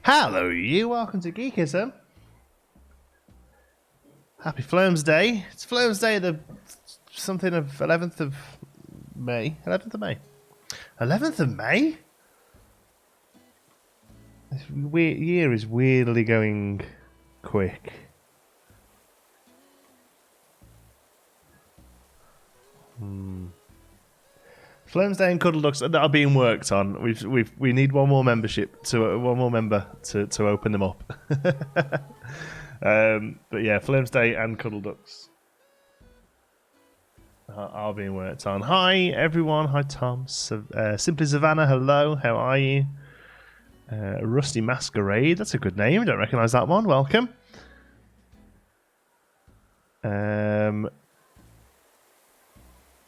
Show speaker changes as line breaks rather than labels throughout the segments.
Hello you, welcome to Geekism. Happy Flirms Day. It's Flirms Day, the something of 11th of May. 11th of May. 11th of May? This year is weirdly going quick. Flirms Day and Cuddle Ducks are being worked on. We need one more member to open them up. But yeah, Flirms Day and Cuddle Ducks are being worked on. Hi everyone. Hi Tom. Simply Savannah. Hello. How are you? Rusty Masquerade. That's a good name. Don't recognise that one. Welcome.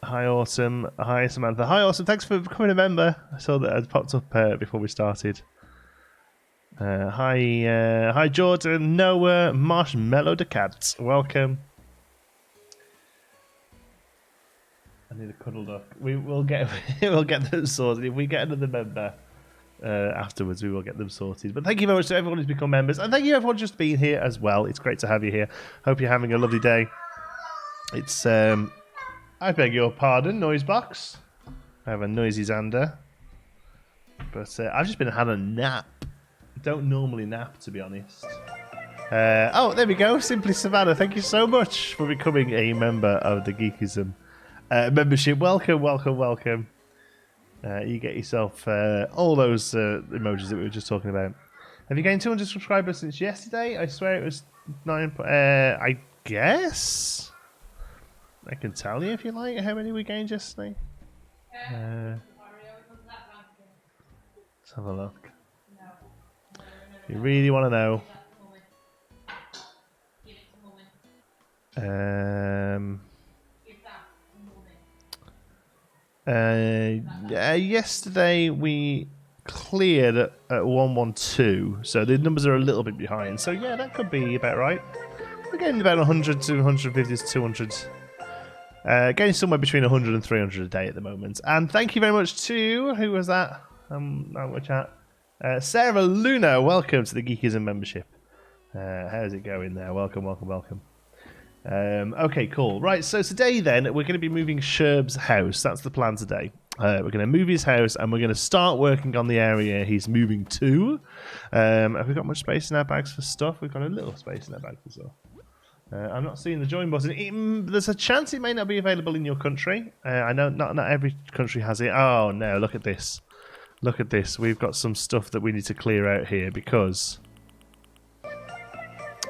Hi Autumn. Hi Samantha. Hi Autumn. Thanks for becoming a member. I saw that it popped up before we started. Hi Jordan, Noah, Marshmallow the Cat. Welcome. I need a cuddle duck. We'll get them sorted. If we get another member afterwards, we will get them sorted. But thank you very much to everyone who's become members, and thank you everyone just being here as well. It's great to have you here. Hope you're having a lovely day. It's I beg your pardon, noise box. I have a noisy Xander, but I've just been had a nap. Don't normally nap, to be honest. Oh, there we go. Simply Savannah, thank you so much for becoming a member of the Geekism membership. Welcome, welcome, welcome. You get yourself all those emojis that we were just talking about. Have you gained 200 subscribers since yesterday? I swear it was 9. I guess I can tell you if you like how many we gained yesterday. Let's have a look. You really want to know? Yesterday we cleared at 112, so the numbers are a little bit behind. So yeah, that could be about right. We're getting about 100 to 150 to 200. Getting somewhere between 100 and 300 a day at the moment. And thank you very much to, who was that? We'll chat. Sarah Luna, welcome to the Geekism membership. How's it going there? Welcome, welcome, welcome. Okay, cool. Right, so today then, we're going to be moving Sherb's house. That's the plan today. We're going to move his house and we're going to start working on the area he's moving to. Have we got much space in our bags for stuff? We've got a little space in our bag for stuff. I'm not seeing the join button. There's a chance it may not be available in your country. I know not every country has it. Oh no, look at this. Look at this. We've got some stuff that we need to clear out here because...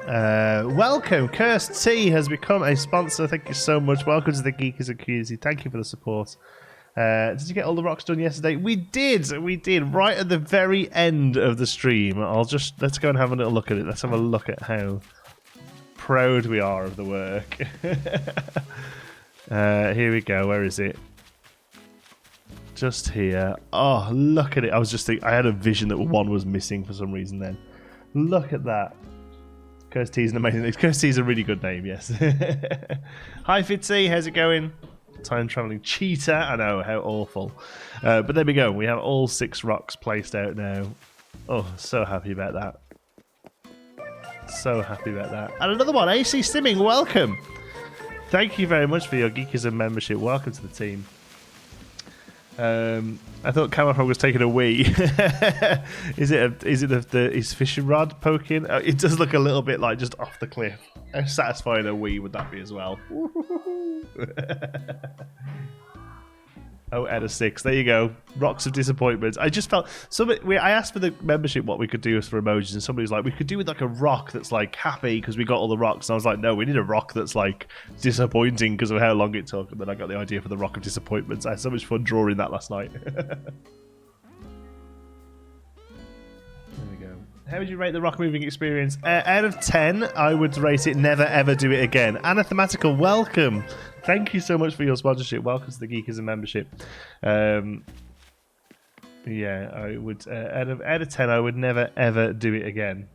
welcome. Cursed Tea has become a sponsor. Thank you so much. Welcome to the Geekism community. Thank you for the support. Did you get all the rocks done yesterday? We did. We did. Right at the very end of the stream. Let's go and have a little look at it. Let's have a look at how proud we are of the work. Here we go. Where is it? Just here. Oh, look at it. I was just thinking, I had a vision that one was missing for some reason then. Look at that. Cursed Tea is an amazing name. Cursed Tea is a really good name, yes. Hi Fitzy, how's it going? Time travelling cheetah. I know, how awful. But there we go. We have all 6 rocks placed out now. Oh, so happy about that. So happy about that. And another one, AC Stimming, welcome. Thank you very much for your Geekism membership. Welcome to the team. I thought Camouflage was taking a wee. Is his fishing rod poking? It does look a little bit like just off the cliff. How satisfying a wee would that be as well? Oh, out of 6. There you go. Rocks of disappointment. I just felt I asked for the membership what we could do for emojis, and somebody was like, we could do with like a rock that's like happy because we got all the rocks. And I was like, no, we need a rock that's like disappointing because of how long it took. And then I got the idea for the rock of disappointments. I had so much fun drawing that last night. There we go. How would you rate the rock moving experience? Out of 10, I would rate it never ever do it again. Anathematical, welcome. Thank you so much for your sponsorship. Welcome to the Geekism membership. Yeah, I would. Out of 10, I would never ever do it again.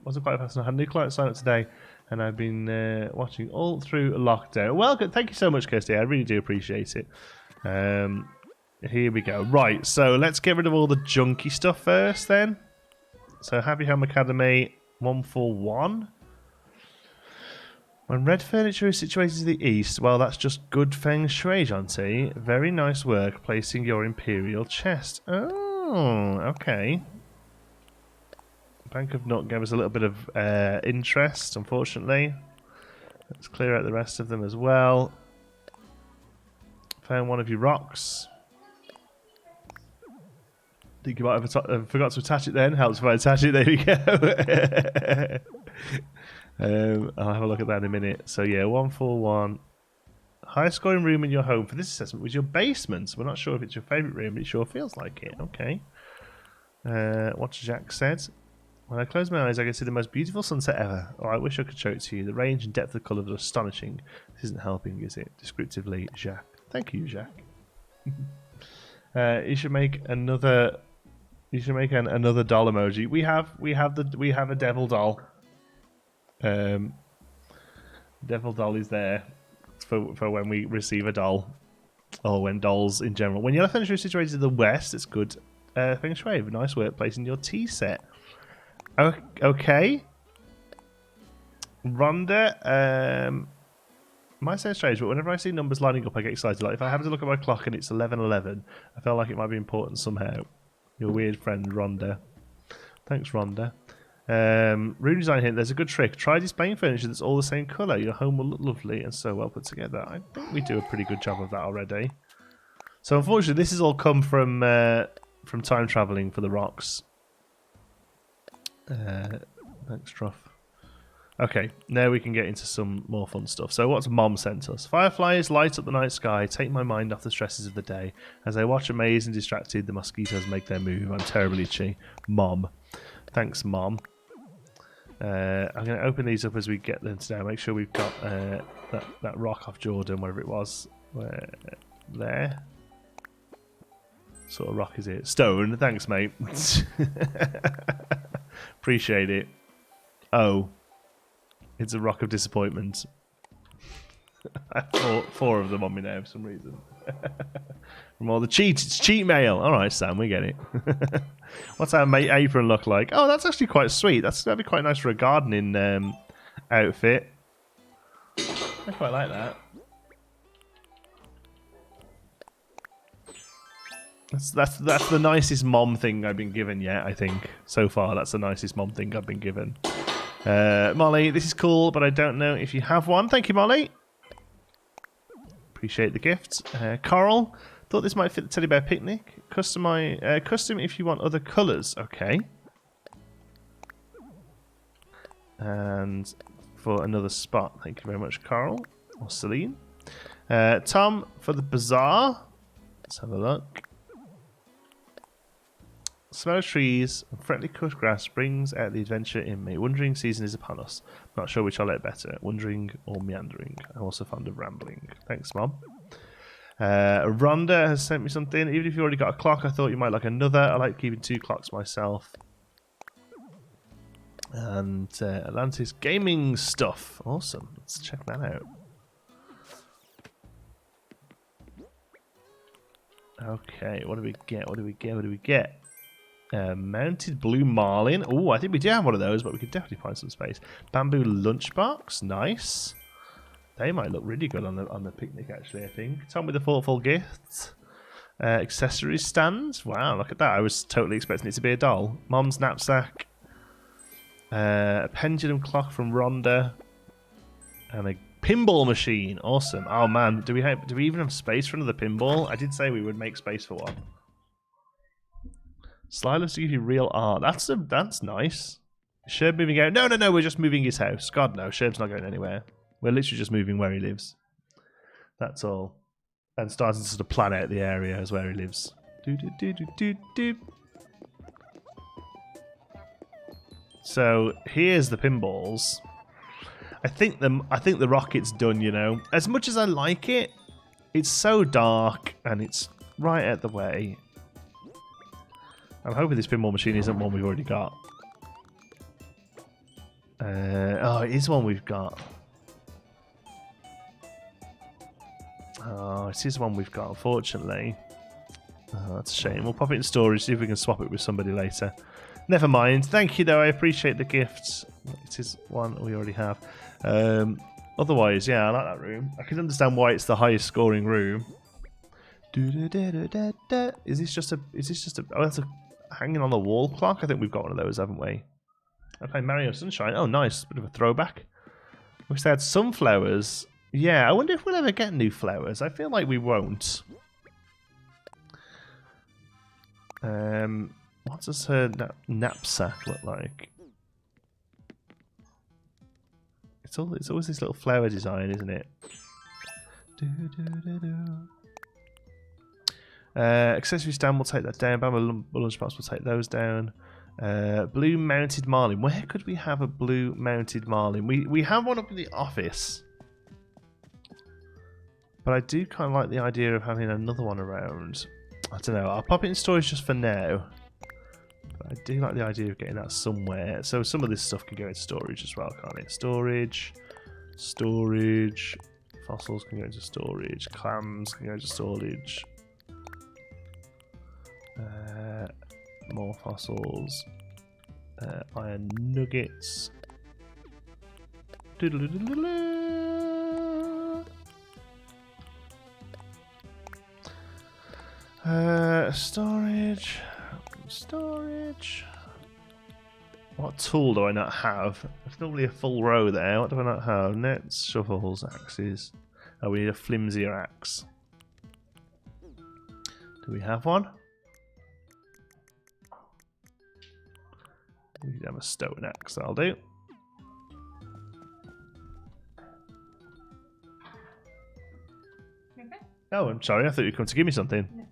Wasn't quite fast enough. I had a new client sign up today, and I've been watching all through lockdown. Welcome. Thank you so much, Kirsty. I really do appreciate it. Here we go. Right, so let's get rid of all the junky stuff first then. So Happy Home Academy 141. When red furniture is situated to the east, well, that's just good feng shui, Janti. Very nice work placing your imperial chest. Oh, okay. Bank of Nut gave us a little bit of interest, unfortunately. Let's clear out the rest of them as well. Found one of your rocks. Think you might have forgot to attach it then. Helps if I attach it. There we go. I'll have a look at that in a minute. So yeah, 141. Highest scoring room in your home for this assessment was your basement. We're not sure if it's your favourite room, but it sure feels like it. Okay. What Jack said. When I close my eyes, I can see the most beautiful sunset ever. Oh, I wish I could show it to you. The range and depth of colours are astonishing. This isn't helping, is it? Descriptively, Jacques. Thank you, Jacques. You should make another. You should make another doll emoji. We have a devil doll. Devil doll is there for when we receive a doll, or when dolls in general. When your furniture is situated to the west, it's good. Feng Shui, nice work placing your tea set. Okay. Rhonda, might sound strange, but whenever I see numbers lining up, I get excited. Like if I happen to look at my clock and it's 11:11, I feel like it might be important somehow. Your weird friend Rhonda. Thanks, Rhonda. Room design hint. There's a good trick. Try displaying furniture that's all the same colour. Your home will look lovely and so well put together. I think we do a pretty good job of that already. So unfortunately, this has all come from time travelling for the rocks. Thanks, Truff. Okay, now we can get into some more fun stuff. So what's Mom sent us? Fireflies light up the night sky, take my mind off the stresses of the day. As I watch amazed and distracted, the mosquitoes make their move. I'm terribly itchy. Mom. Thanks, Mom. I'm going to open these up as we get them today. Make sure we've got that rock off Jordan, whatever it was. There. What sort of rock is it? Stone. Thanks, mate. Appreciate it. Oh. It's a rock of disappointment. I have four of them on me now for some reason. From all the cheats. It's cheat mail. Alright, Sam, we get it. What's our mate apron look like? Oh, that's actually quite sweet. That'd be quite nice for a gardening outfit. I quite like that. That's the nicest mom thing I've been given yet, I think. So far, that's the nicest mom thing I've been given. Molly, this is cool, but I don't know if you have one. Thank you, Molly. Appreciate the gift. Coral, thought this might fit the teddy bear picnic. Custom if you want other colours. Okay. And for another spot. Thank you very much, Coral. Or Celine. Tom, for the bazaar. Let's have a look. Smell of trees and freshly cut grass brings out the adventure in me. Wandering season is upon us. Not sure which I like better, wandering or meandering. I'm also fond of rambling. Thanks, Mom. Rhonda has sent me something. Even if you already got a clock, I thought you might like another. I like keeping 2 clocks myself. And Atlantis gaming stuff. Awesome. Let's check that out. Okay, what do we get? What do we get? What do we get? Mounted blue marlin. Oh, I think we do have one of those, but we could definitely find some space. Bamboo lunchbox. Nice. They might look really good on the picnic, actually, I think. Tom with the thoughtful gifts. Accessories stands. Wow, look at that. I was totally expecting it to be a doll. Mom's knapsack. A pendulum clock from Rhonda. And a pinball machine. Awesome. Oh, man. Do we even have space for another pinball? I did say we would make space for one. Slylus to give you real art. That's nice. Sherb moving out. No, we're just moving his house. God, no. Sherb's not going anywhere. We're literally just moving where he lives. That's all. And starting to sort of plan out the area as where he lives. So here's the pinballs. I think the rocket's done, you know. As much as I like it, it's so dark and it's right out the way. I'm hoping this pinball machine isn't one we've already got. Oh, it is one we've got. Oh, it is one we've got, unfortunately. Oh, that's a shame. We'll pop it in storage, see if we can swap it with somebody later. Never mind. Thank you, though. I appreciate the gifts. It is one we already have. Otherwise, yeah, I like that room. I can understand why it's the highest scoring room. Is this just a? Oh, that's a hanging on the wall clock. I think we've got one of those, haven't we? I play Mario Sunshine. Oh, nice. Bit of a throwback. Wish they had sunflowers. Yeah, I wonder if we'll ever get new flowers. I feel like we won't. What does her knapsack look like? It's always this little flower design, isn't it? Accessory stand, we'll take that down. Bamboo lunchbox, we'll take those down. Blue mounted marlin. Where could we have a blue mounted marlin? We have one up in the office. But I do kind of like the idea of having another one around. I don't know. I'll pop it in storage just for now. But I do like the idea of getting that somewhere. So some of this stuff can go into storage as well, can't it? Storage. Storage. Fossils can go into storage. Clams can go into storage. More fossils. Iron nuggets. Storage. Storage. What tool do I not have? There's normally a full row there. What do I not have? Nets, shovels, axes. Oh, we need a flimsier axe. Do we have one? We need to have a stone axe, that'll do.
Okay.
Oh, I'm sorry, I thought you'd come to give me something.
No.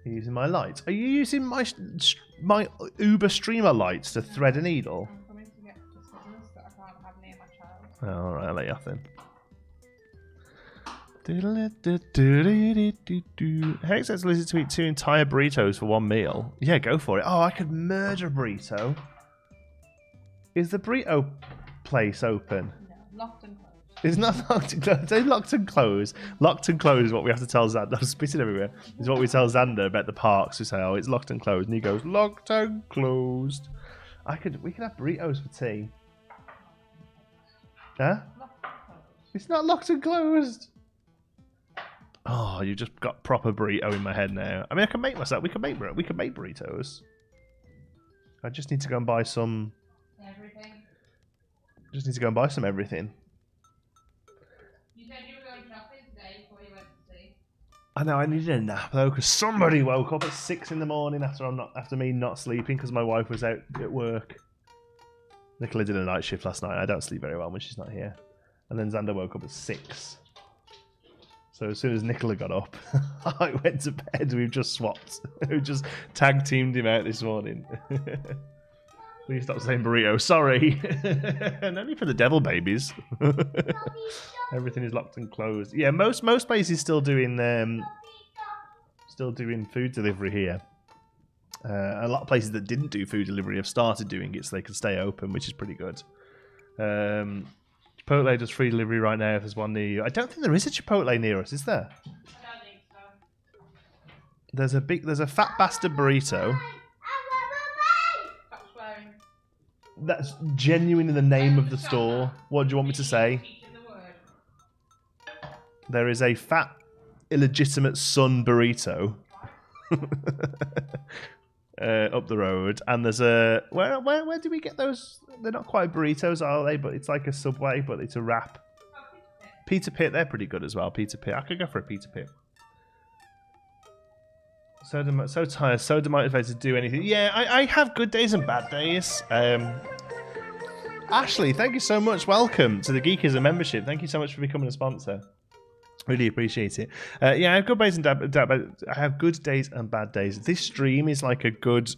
Are you using my lights? Are you using my Uber streamer lights to thread a needle?
I'm coming to get the scissors that I can't have near my child.
Oh, alright, I'll let you off then. Hex says Lizzie to eat 2 entire burritos for 1 meal. Yeah, go for it. Oh, I could merge a burrito. Is the burrito place open?
No, locked and closed.
It's not locked and closed. Say locked and closed. Locked and closed is what we have to tell Xander. I'm spitting everywhere. Is what we tell Xander about the parks. We say, oh, it's locked and closed. And he goes, locked and closed. We could have burritos for tea. Huh?
Locked and closed.
It's not locked and closed. Oh, you just got proper burrito in my head now. I mean, I can make myself. We can make burritos. I just need to go and buy some.
Everything.
Just need to go and buy some everything.
You said you were going shopping today before you went to see.
I know I needed a nap though, because somebody woke up at 6 in the morning after me not sleeping because my wife was out at work. Nicola did a night shift last night. I don't sleep very well when she's not here. And then Xander woke up at 6. So as soon as Nicola got up, I went to bed. We've just swapped. We've just tag teamed him out this morning. Please stop saying burrito. Sorry. No need for the devil babies. Everything is locked and closed. Yeah, most places still doing food delivery here. A lot of places that didn't do food delivery have started doing it so they can stay open, which is pretty good. Chipotle does free delivery right now if there's one near you. I don't think there is a Chipotle near us, is there?
I don't think so.
There's a fat bastard burrito.
Stop swearing.
That's genuine in the name of the store. What do you want me to say?
Teaching the word.
There is a fat, illegitimate son burrito up the road, and there's a where do we get those? They're not quite burritos, are they? But it's like a Subway, but it's a wrap.
Oh,
Pizza Pit, they're pretty good as well. Pizza Pit, I could go for a Pizza Pit. So tired, so demotivated to do anything. Yeah, I have good days and bad days. Ashley, thank you so much. Welcome to the Geekism membership. Thank you so much for becoming a sponsor. Really appreciate it. Yeah, I have good days and I have good days and bad days. This stream is like a good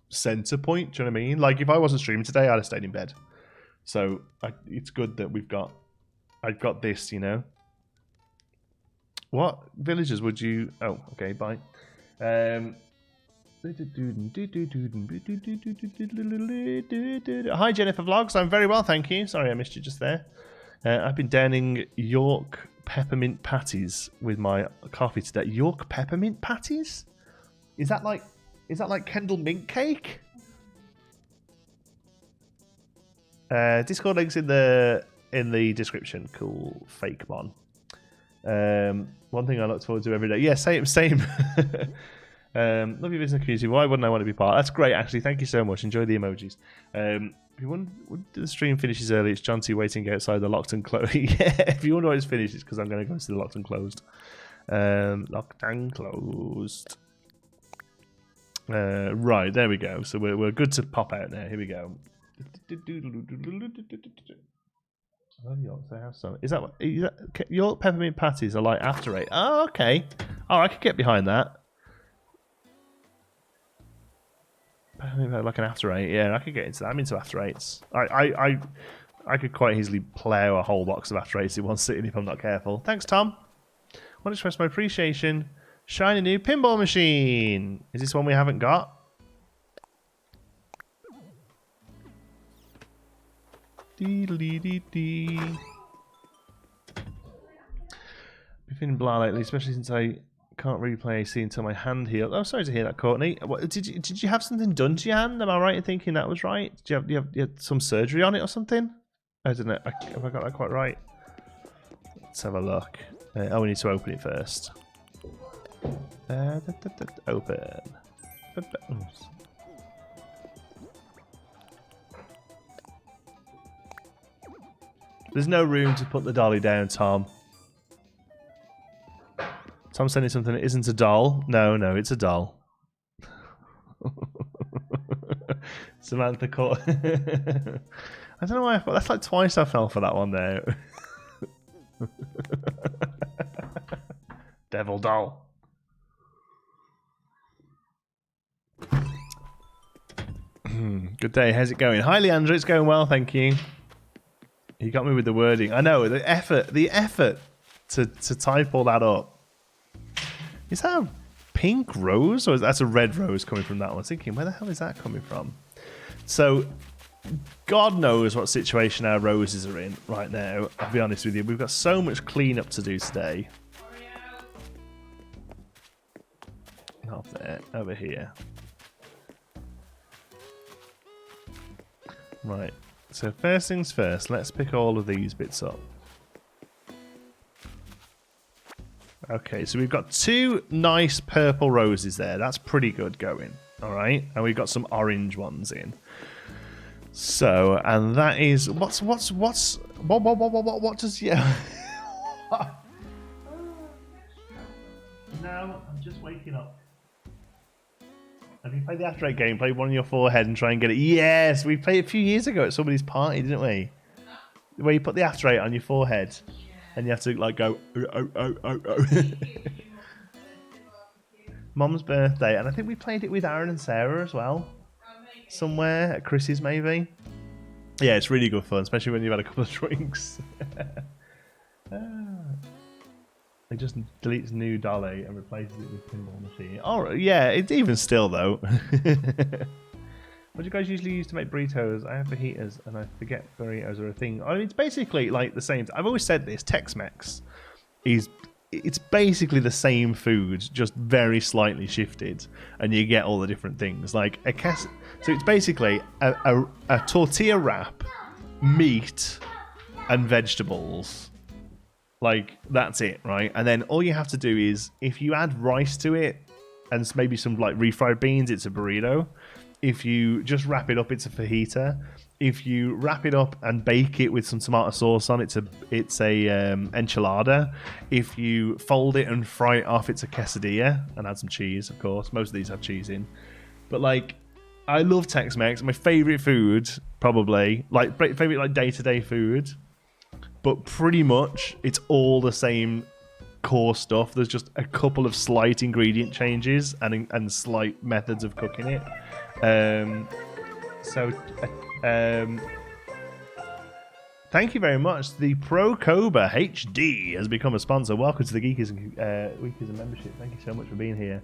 center point. Do you know what I mean? Like if I wasn't streaming today, I'd have stayed in bed. So it's good that I've got this. You know. What villagers would you? Oh, okay, bye. Hi Jennifer Vlogs. I'm very well, thank you. Sorry I missed you just there. I've been downing York peppermint patties with my coffee today. York peppermint patties? Is that like Kendall mint cake? Discord links in the description. Cool, fake mon. One thing I look forward to every day. Yeah, same. Love your business community. Why wouldn't I want to be part? That's great, actually. Thank you so much. Enjoy the emojis. If you want, the stream finishes early, it's John T waiting outside the locked and closed. Yeah, if you wonder why it's finished, it's because I'm going to go to the locked and closed. Locked and closed. Right, there we go. So we're good to pop out now. Here we go. Is that your peppermint patties are like after 8? Oh, okay. Oh, I could get behind that. Like an after 8, yeah, I could get into that. I'm into after 8s. I could quite easily plough a whole box of after 8s in one sitting if I'm not careful. Thanks, Tom. I want to express my appreciation. Shiny new pinball machine. Is this one we haven't got? Dee-dee-dee-dee. Been feeling blah lately, especially since I can't really play AC until my hand healed. Oh, sorry to hear that, Courtney. What, did you have something done to your hand? Am I right in thinking that was right? Did you have some surgery on it or something? I don't know. Have I got that quite right? Let's have a look. We need to open it first. Open. There's no room to put the dolly down, Tom. Tom's sending something that isn't a doll. No, it's a doll. Samantha caught. I don't know why I thought that's like twice I fell for that one there. Devil doll. Good day. How's it going? Hi, Leandra. It's going well, thank you. You got me with the wording. I know the effort to type all that up. Is that a pink rose or that's a red rose coming from that one? I was thinking, where the hell is that coming from? So, God knows what situation our roses are in right now. I'll be honest with you. We've got so much cleanup to do today. Not there, over here. Right. So first things first, let's pick all of these bits up. Okay, so we've got 2 nice purple roses there. That's pretty good going. All right, and we've got some orange ones in. So, and that is what does yeah? No, I'm just waking up. Have you played the After 8 game? Play one on your forehead and try and get it. Yes, we played it a few years ago at somebody's party, didn't we? Where you put the After 8 on your forehead. And you have to like go Mom's birthday, and I think we played it with Aaron and Sarah as well. Somewhere at Chris's maybe. Yeah, it's really good fun, especially when you've had a couple of drinks. It just deletes new dolly and replaces it with pinball machine. Oh yeah, it's even still though. What do you guys usually use to make burritos? I have fajitas, and I forget burritos are a thing. I mean, it's basically like the same. I've always said this. Tex-Mex it's basically the same food, just very slightly shifted, and you get all the different things. Like so it's basically a tortilla wrap, meat, and vegetables. Like that's it, right? And then all you have to do is if you add rice to it, and maybe some like refried beans, it's a burrito. If you just wrap it up, it's a fajita. If you wrap it up and bake it with some tomato sauce on, it's a enchilada. If you fold it and fry it off, it's a quesadilla and add some cheese, of course. Most of these have cheese in. But like, I love Tex-Mex. My favorite food, probably, like favorite like day-to-day food. But pretty much, it's all the same core stuff. There's just a couple of slight ingredient changes and slight methods of cooking it. Thank you very much. The Pro Cobra HD has become a sponsor. Welcome to the Geekism membership. Thank you so much for being here.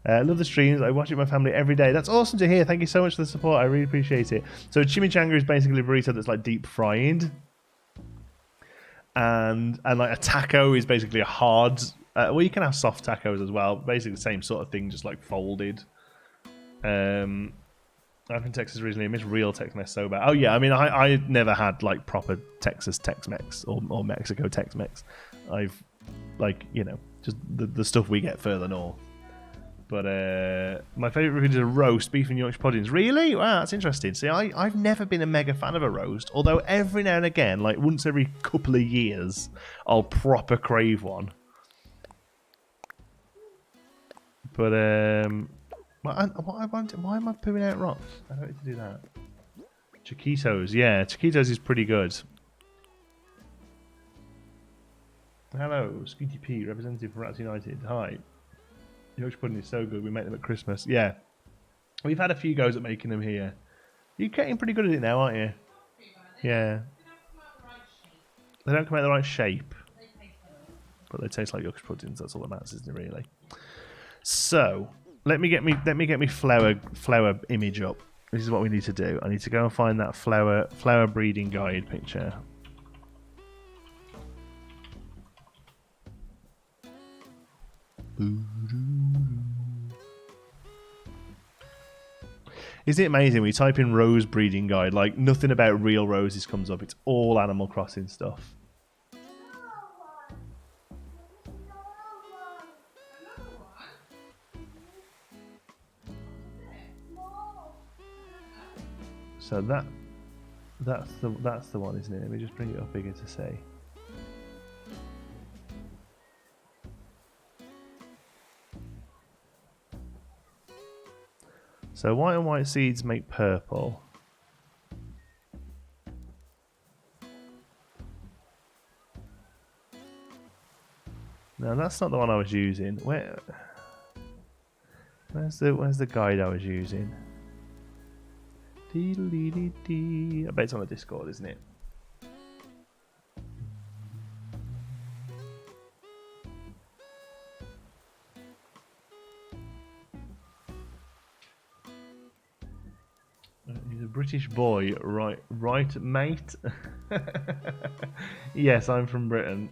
I love the streams. I watch it with my family every day. That's awesome to hear. Thank you so much for the support. I really appreciate it. So chimichanga is basically a burrito that's like deep fried. and like a taco is basically a hard. Well, you can have soft tacos as well. Basically the same sort of thing, just like folded. I'm from Texas originally. I miss real Tex-Mex so bad. Oh yeah, I mean, I never had like proper Texas Tex-Mex or Mexico Tex-Mex. I've like, you know, just the stuff we get further north. But my favourite food is a roast, beef and Yorkshire puddings. Really? Wow, that's interesting. See, I've never been a mega fan of a roast, although every now and again, like once every couple of years, I'll proper crave one. But why am I putting out rocks? I don't need to do that. Chiquitos, yeah, Chiquitos is pretty good. Hello, Scooty P, representative for Rats United. Hi. Yorkshire pudding is so good, we make them at Christmas. Yeah. We've had a few goes at making them here. You're getting pretty good at it now, aren't you? Yeah. They don't come out the right shape. But they taste like Yorkshire puddings, that's all that matters, isn't it, really? So, let me get me flower image up. This is what we need to do. I need to go and find that flower breeding guide picture. Isn't it amazing when you type in rose breeding guide, like nothing about real roses comes up, it's all Animal Crossing stuff. So that's the one, isn't it? Let me just bring it up bigger to see. So white and white seeds make purple. No, that's not the one I was using. Where's the guide I was using? I bet it's on the Discord, isn't it? He's a British boy, right, mate? Yes, I'm from Britain,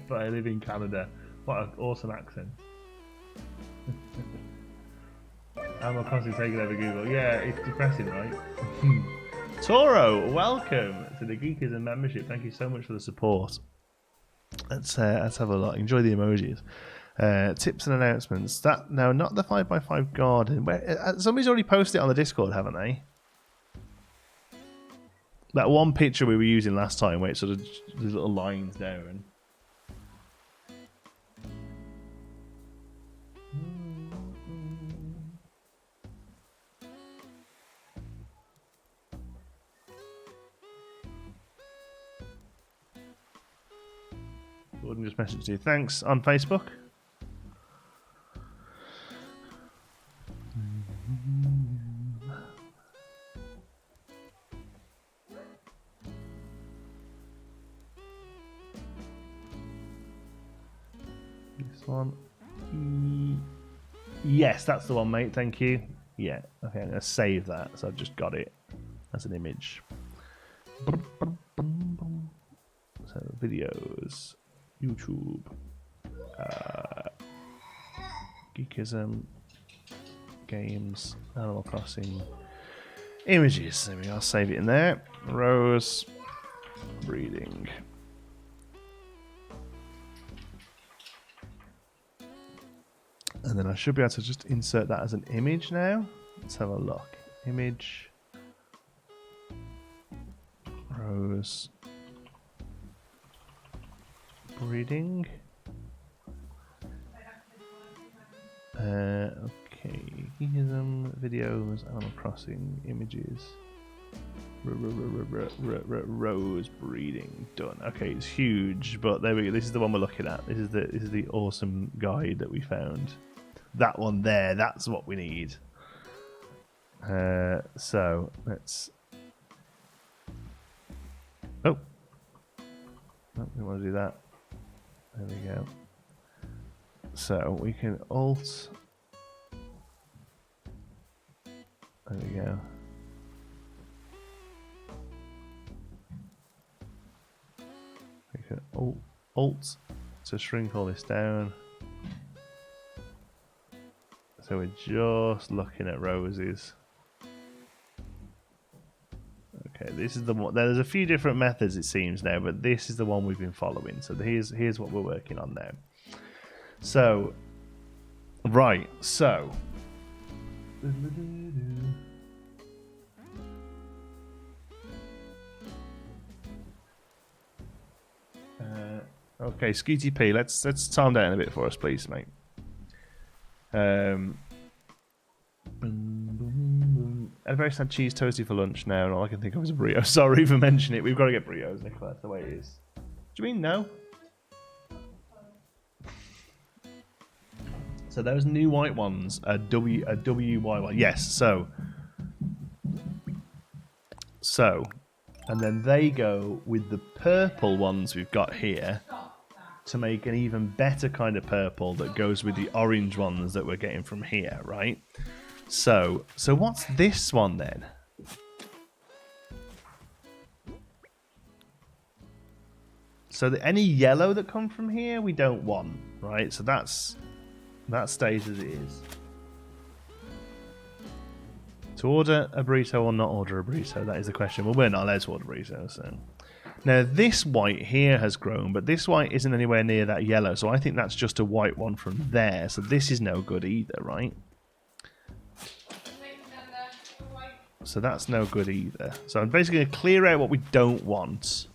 but I live in Canada. What an awesome accent. Animal Crossing taking over Google. Yeah, it's depressing, right? Toro, welcome to the Geekism membership. Thank you so much for the support. Let's have a look. Enjoy the emojis. Tips and announcements. No, not the 5x5 garden. Somebody's already posted it on the Discord, haven't they? That one picture we were using last time, where it's sort of these little lines down. Gordon just messaged you. Thanks on Facebook. This one. Yes, that's the one, mate. Thank you. Yeah. Okay, I'm going to save that. So I've just got it as an image. So videos. YouTube, Geekism, games, Animal Crossing, images. There we go. I'll save it in there. Rose breeding. And then I should be able to just insert that as an image now. Let's have a look. Image. Rose. Breeding. Okay. Geekism, videos, Animal Crossing, images. Rose breeding done. Okay, it's huge, but there we go. This is the one we're looking at. This is the awesome guide that we found. That one there. That's what we need. So let's. Oh, we want to do that. There we go. So we can alt. There we go. Alt to shrink all this down. So we're just looking at roses. Okay, this is the one. There's a few different methods it seems now, but this is the one we've been following. So here's what we're working on now. So, right, so. Okay, Scooty P, let's calm down a bit for us, please, mate. Had a very sad cheese toasty for lunch now, and all I can think of is a burrito. Sorry for mentioning it. We've got to get burritos, Nicola. That's the way it is. Do you mean no? So those new white ones are WYY. Yes, so, and then they go with the purple ones we've got here to make an even better kind of purple that goes with the orange ones that we're getting from here, right? So what's this one then? So any yellow that come from here we don't want, right? So that stays as it is. To order a burrito or not order a burrito, that is the question. Well, we're not allowed to order burritos, so. Now, this white here has grown, but this white isn't anywhere near that yellow, so I think that's just a white one from there. So this is no good either, right? So that's no good either. So I'm basically going to clear out what we don't want.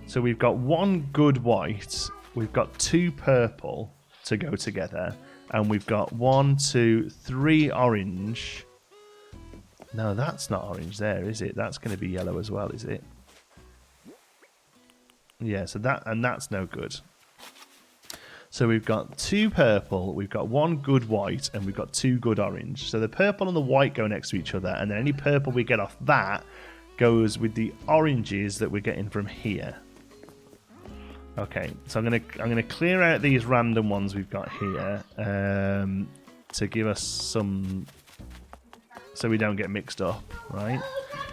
So we've got one good white, we've got two purple to go together, and we've got 1, 2, 3 orange. No, that's not orange there, is it? That's going to be yellow as well, is it? Yeah, so that's no good. So we've got 2 purple, we've got 1 good white, and we've got 2 good orange. So the purple and the white go next to each other, and then any purple we get off that goes with the oranges that we're getting from here. Okay, so I'm gonna clear out these random ones we've got here to give us some, so we don't get mixed up, right?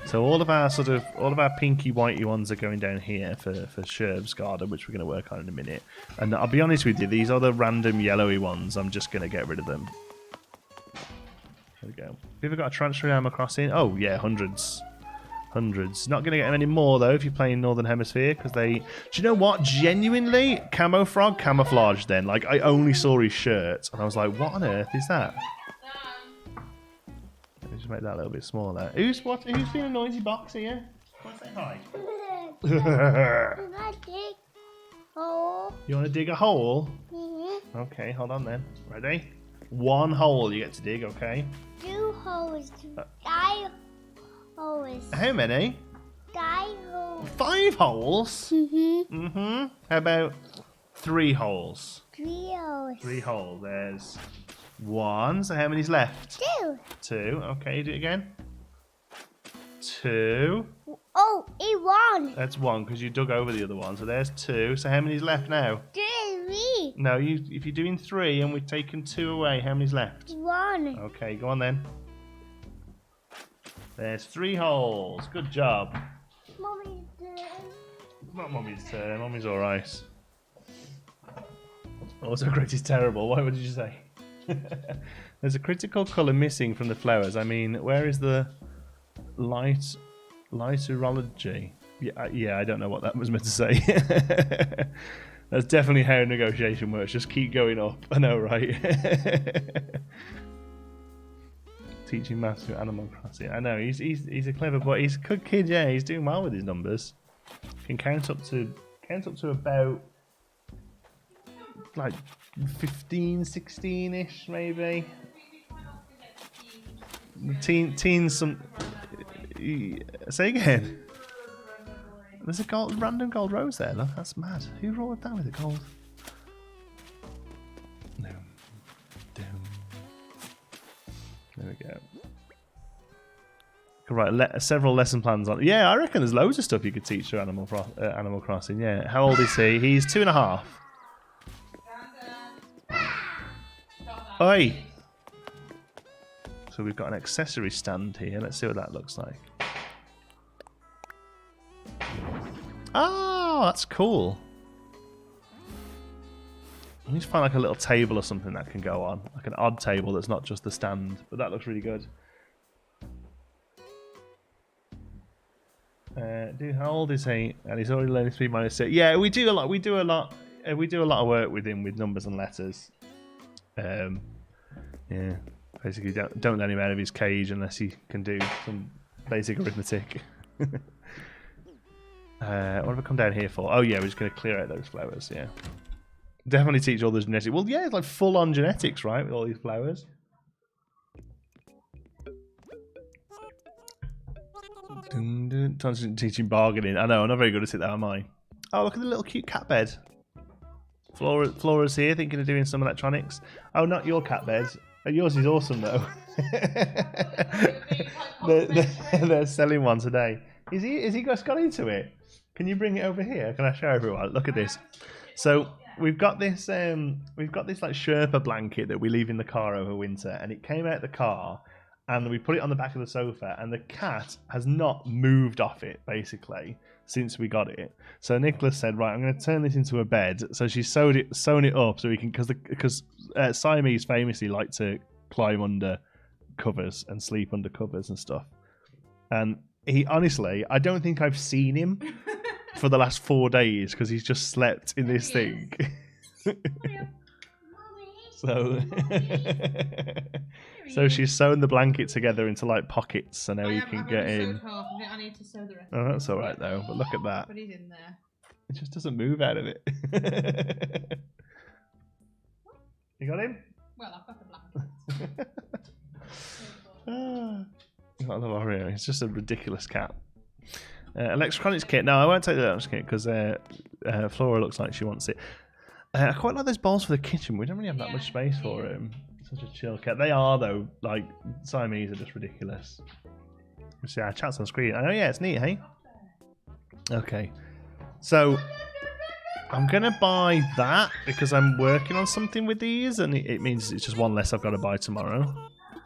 So all of our pinky whitey ones are going down here for Sherb's garden, which we're going to work on in a minute. And I'll be honest with you, these other random yellowy ones, I'm just going to get rid of them. There we go. Have you ever got a Transfer Animal Crossing? Oh yeah, hundreds. Not going to get any more though if you're playing Northern Hemisphere, because they... Do you know what? Genuinely, Camo Frog camouflaged then. Like, I only saw his shirt, and I was like, what on earth is that? Let me just make that a little bit smaller. Who's being a noisy box here? Come on, say hi. You want to dig a hole? Mm-hmm. Okay, hold on then. Ready? 1 hole you get to dig, okay?
2 holes. 5 holes.
How many?
5 holes.
5 holes?
Mm-hmm.
Mm-hmm. How about 3 holes?
3 holes.
3 holes. There's 1. So how many's left?
2.
2. Okay, do it again. 2.
Oh, it 1.
That's 1 because you dug over the other one. So there's 2. So how many's left now?
3.
No, if you're doing 3 and we've taken 2 away, how many's left?
1.
Okay, go on then. There's 3 holes. Good job.
Mommy's turn.
It's not Mummy's turn. Mummy's alright. Autocorrect is terrible. What did you say? There's a critical colour missing from the flowers. I mean, where is the lighterology? Yeah, I don't know what that was meant to say. That's definitely how negotiation works. Just keep going up. I know, right? Teaching maths through Animal Crossing. I know, he's a clever boy. He's a good kid, yeah. He's doing well with his numbers. Can count up to about like 15, 16-ish, maybe. Teens, some... Say again. There's a random gold rose there, look. That's mad. Who rolled that with a gold? No. There we go. Could write several lesson plans on. Yeah, I reckon there's loads of stuff you could teach through Animal Crossing. Yeah. How old is he? He's 2.5. Oi! So we've got an accessory stand here. Let's see what that looks like. Oh, that's cool. We need to find like a little table or something that can go on, like an odd table that's not just the stand. But that looks really good. Dude, how old is he? And he's already learning 3 minus 6. Yeah, we do a lot. We do a lot of work with him with numbers and letters. Yeah, basically don't let him out of his cage unless he can do some basic arithmetic. What have I come down here for? Oh yeah, we're just going to clear out those flowers. Yeah, definitely teach all the genetics. Well, yeah, it's like full on genetics, right? With all these flowers. Teaching bargaining. I know, I'm not very good at it though, am I? Oh, look at the little cute cat bed. Flora's here thinking of doing some electronics. Oh, not your cat bed. Yours is awesome though. they're selling one today. Is he just got into it? Can you bring it over here? Can I show everyone? Look at this. So we've got this like Sherpa blanket that we leave in the car over winter, and it came out of the car. And we put it on the back of the sofa, and the cat has not moved off it, basically, since we got it. So Nicholas said, right, I'm going to turn this into a bed. So she's sewn it up so we can, because Siamese famously like to climb under covers and sleep under covers and stuff. And he, honestly, I don't think I've seen him for the last 4 days because he's just slept in this thing. So, so she's sewn the blanket together into like pockets, so now he can get in.
I need to sew the rest.
Oh, that's all right though. But look at that.
But he's in there.
It just doesn't move out of it. You got him?
Well, I've got the blanket.
I love Oreo. He's just a ridiculous cat. Electronics kit. No, I won't take the electronics kit because Flora looks like she wants it. I quite like those bowls for the kitchen. We don't really have that much space for him. Such a chill cat. They are though. Like Siamese are just ridiculous. You see our chat's on screen. Oh yeah, it's neat, hey? Okay. So I'm gonna buy that because I'm working on something with these, and it means it's just one less I've got to buy tomorrow.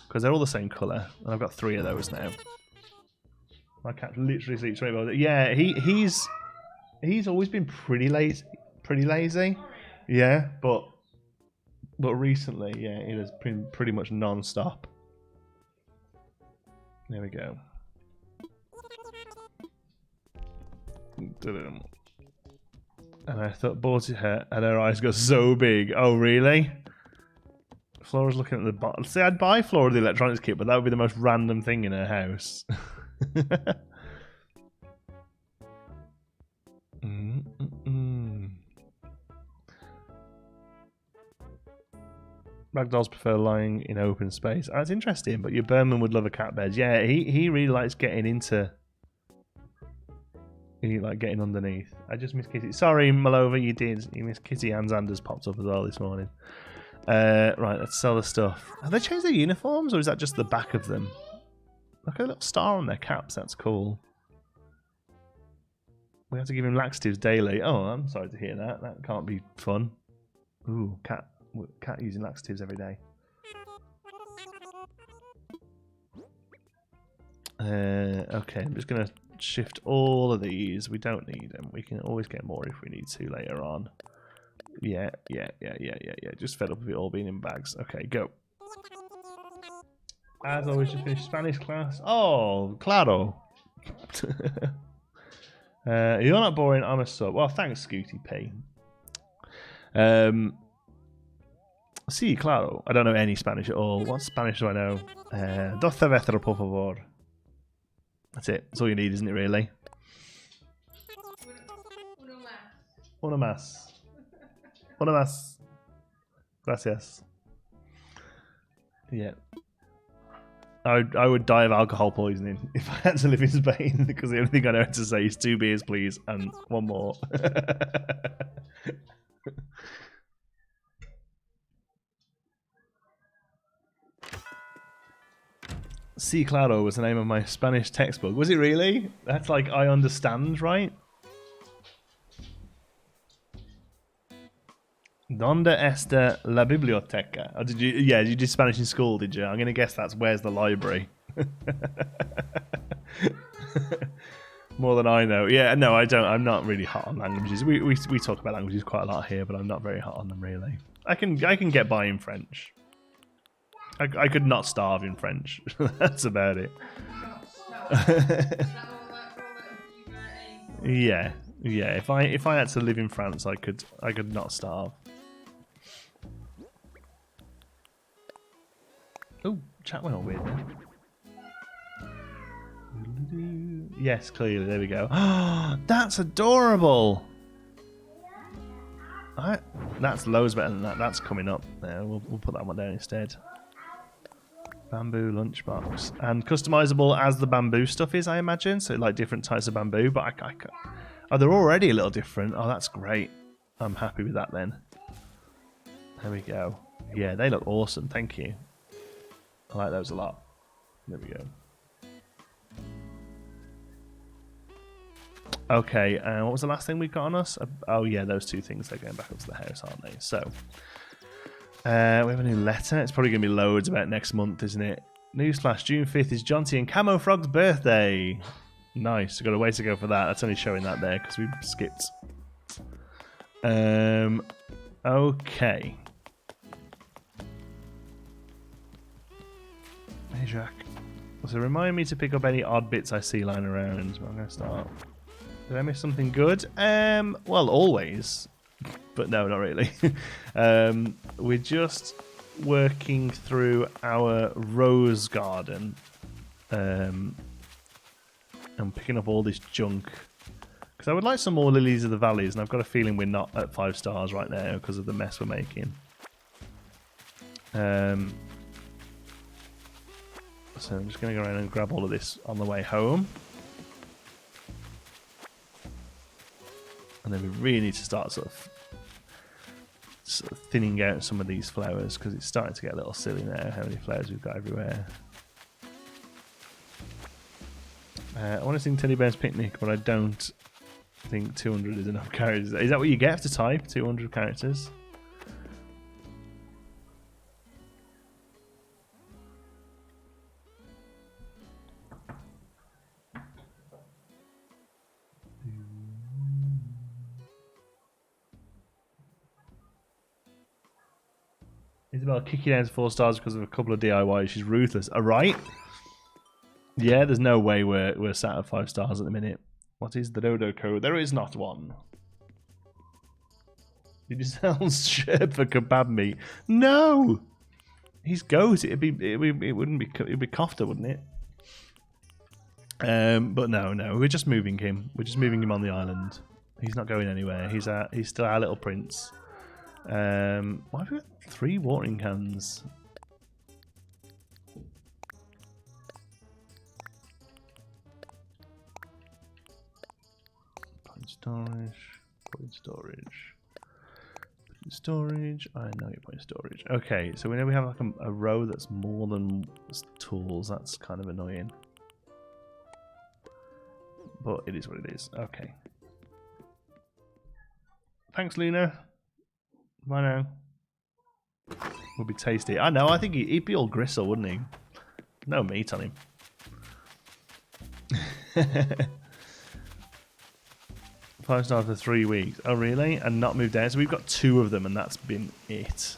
Because they're all the same colour, and I've got 3 of those now. My cat literally sleeps right above it. Yeah, he's always been pretty lazy. Yeah, but recently, yeah, it has been pretty much non-stop. There we go. And I thought bought her, and her eyes got so big. Oh, really? Flora's looking at the bottom. See, I'd buy Flora the electronics kit, but that would be the most random thing in her house. Ragdolls prefer lying in open space. Oh, that's interesting, but your Berman would love a cat bed. Yeah, he really likes getting into... He like getting underneath. I just missed Kitty. Sorry, Malova, you did. You missed Kitty and Xander's popped up as well this morning. Right, let's sell the stuff. Have they changed their uniforms, or is that just the back of them? Look at a little star on their caps. That's cool. We have to give him laxatives daily. Oh, I'm sorry to hear that. That can't be fun. Ooh, cat using laxatives every day. Okay, I'm just going to shift all of these. We don't need them. We can always get more if we need to later on. Yeah. Just fed up with it all being in bags. Okay, go. As always, just finished Spanish class. Oh, claro. You're not boring. I'm a sub. Well, thanks, Scooty P. Sí, claro. I don't know any Spanish at all. What Spanish do I know? Dos cervezas, por favor. That's it. That's all you need, isn't it, really? Uno más. Uno más. Gracias. Yeah. I would die of alcohol poisoning if I had to live in Spain, because the only thing I know how to say is 2 beers, please, and 1 more. Sí, claro was the name of my Spanish textbook. Was it really? That's like, I understand, right? ¿Dónde está la biblioteca? Oh, did you? Yeah, you did Spanish in school, did you? I'm going to guess that's where's the library. More than I know. Yeah, no, I don't. I'm not really hot on languages. We talk about languages quite a lot here, but I'm not very hot on them, really. I can get by in French. I could not starve in French. That's about it. Yeah, yeah. If I had to live in France, I could not starve. Oh, chat went all weird then. Yes, clearly. There we go. That's adorable. That's loads better than that. That's coming up. There, we'll put that one down instead. Bamboo lunchbox. And customizable as the bamboo stuff is, I imagine. So like different types of bamboo. But oh, they're already a little different. Oh, that's great. I'm happy with that then. There we go. Yeah, they look awesome. Thank you. I like those a lot. There we go. Okay, what was the last thing we got on us? Oh yeah, those two things, they're going back up to the house, aren't they? So, we have a new letter. It's probably going to be loads about next month, isn't it? Newsflash, June 5th is Jonty and Camo Frog's birthday. Nice, we've got a way to go for that. That's only showing that there because we skipped. Okay. Hey, Jack. So remind me to pick up any odd bits I see lying around. I'm going to start. Did I miss something good? Well, always. But no, not really. We're just working through our rose garden. And picking up all this junk. Because I would like some more lilies of the valleys, and I've got a feeling we're not at 5 stars right now because of the mess we're making. So I'm just going to go around and grab all of this on the way home. And then we really need to start sort of thinning out some of these flowers because it's starting to get a little silly now how many flowers we've got everywhere. I want to sing Teddy Bear's Picnic, but I don't think 200 is enough characters. Is that what you get to type? 200 characters? Isabel kicking down to 4 stars because of a couple of DIYs. She's ruthless. Alright. Yeah, there's no way we're sat at 5 stars at the minute. What is the dodo code? There is not one. Did you sell Sherb for kebab meat? No! He's goat. It'd be kofta, wouldn't it? But no. We're just moving him. We're just moving him on the island. He's not going anywhere. He's still our little prince. Why have we got 3 watering cans? Point storage. I know your point storage. Okay, so we know we have like a row that's more than tools. That's kind of annoying. But it is what it is. Okay. Thanks, Luna. Bye now. Would be tasty. I know, I think he'd be all gristle, wouldn't he? No meat on him. 5 stars for 3 weeks. Oh, really? And not moved down? So we've got 2 of them, and that's been it.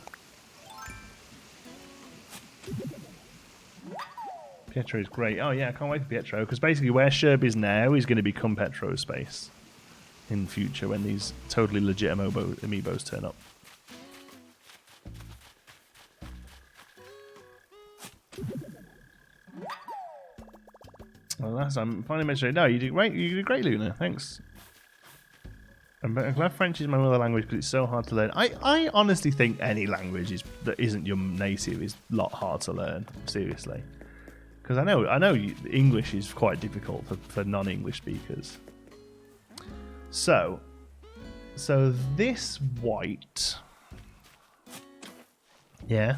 Pietro is great. Oh, yeah, I can't wait for Pietro. Because basically where Sherb is now is going to become Petro's space in future when these totally legit amiibos turn up. Well, last time, finally mentioned it. No, you did great. You did great, Luna. Thanks. I'm glad French is my mother language because it's so hard to learn. I honestly think any language that isn't your native is a lot hard to learn. Seriously, because I know English is quite difficult for non-English speakers. So this white, yeah.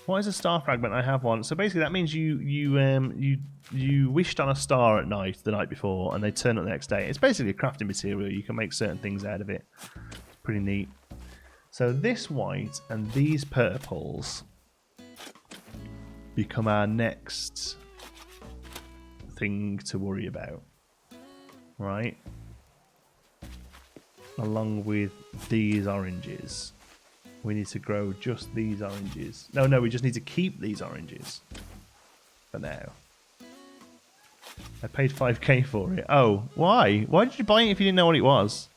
What is a star fragment? I have one. So basically, that means you wished on a star at night the night before, and they turn up the next day. It's basically a crafting material. You can make certain things out of it. It's pretty neat. So this white and these purples become our next thing to worry about, right? along with these oranges. We need to grow just these oranges. No, we just need to keep these oranges for now. I paid 5k for it. Oh, why? Why did you buy it if you didn't know what it was?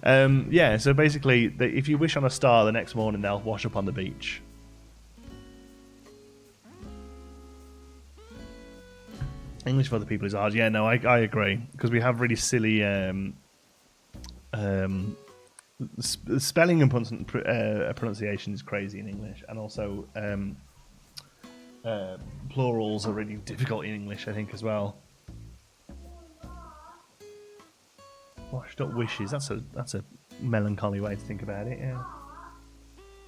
Yeah, so basically, if you wish on a star the next morning, they'll wash up on the beach. English for other people is hard. Yeah, no, I agree. Because we have really silly spelling and pronunciation is crazy in English. And also plurals are really difficult in English, I think, as well. Washed up wishes. That's a melancholy way to think about it, yeah.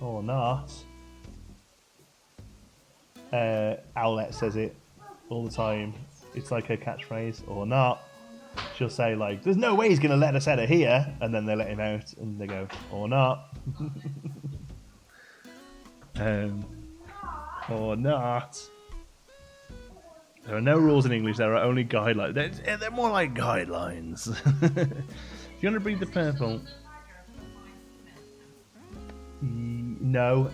Or not. Owlette says it all the time. It's like her catchphrase, or not. She'll say like, "There's no way he's gonna let us out of here," and then they let him out, and they go, "Or not." Or not. There are no rules in English. There are only guidelines. They're more like guidelines. If you want to breed the purple, no,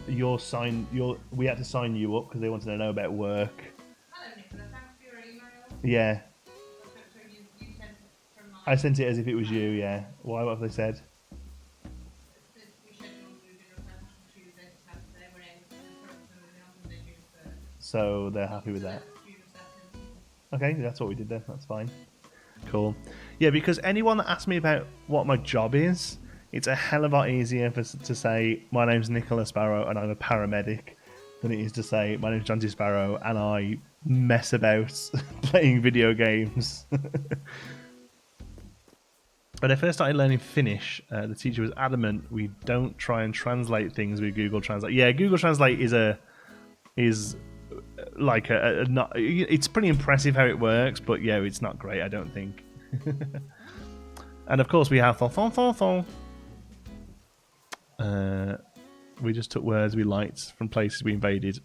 we had to sign you up because they wanted to know about work.
Hello, Nicola. Thanks for your email.
Yeah.
So you sent it from mine.
I sent it as if it was you, yeah. Why? What have they said?
We scheduled moving request from Tuesday to Saturday. We're able to confirm moving on Monday, June 3rd.
So they're happy with that. Okay, that's what we did then. That's fine. Cool. Yeah, because anyone that asks me about what my job is, it's a hell of a lot easier to say, my name's Nicola Sparrow and I'm a paramedic, than it is to say, my name's John T. Sparrow and I mess about playing video games. When I first started learning Finnish, the teacher was adamant we don't try and translate things with Google Translate. Yeah, Google Translate is like not. It's pretty impressive how it works, but yeah, it's not great, I don't think. And of course, we have we just took words we liked from places we invaded.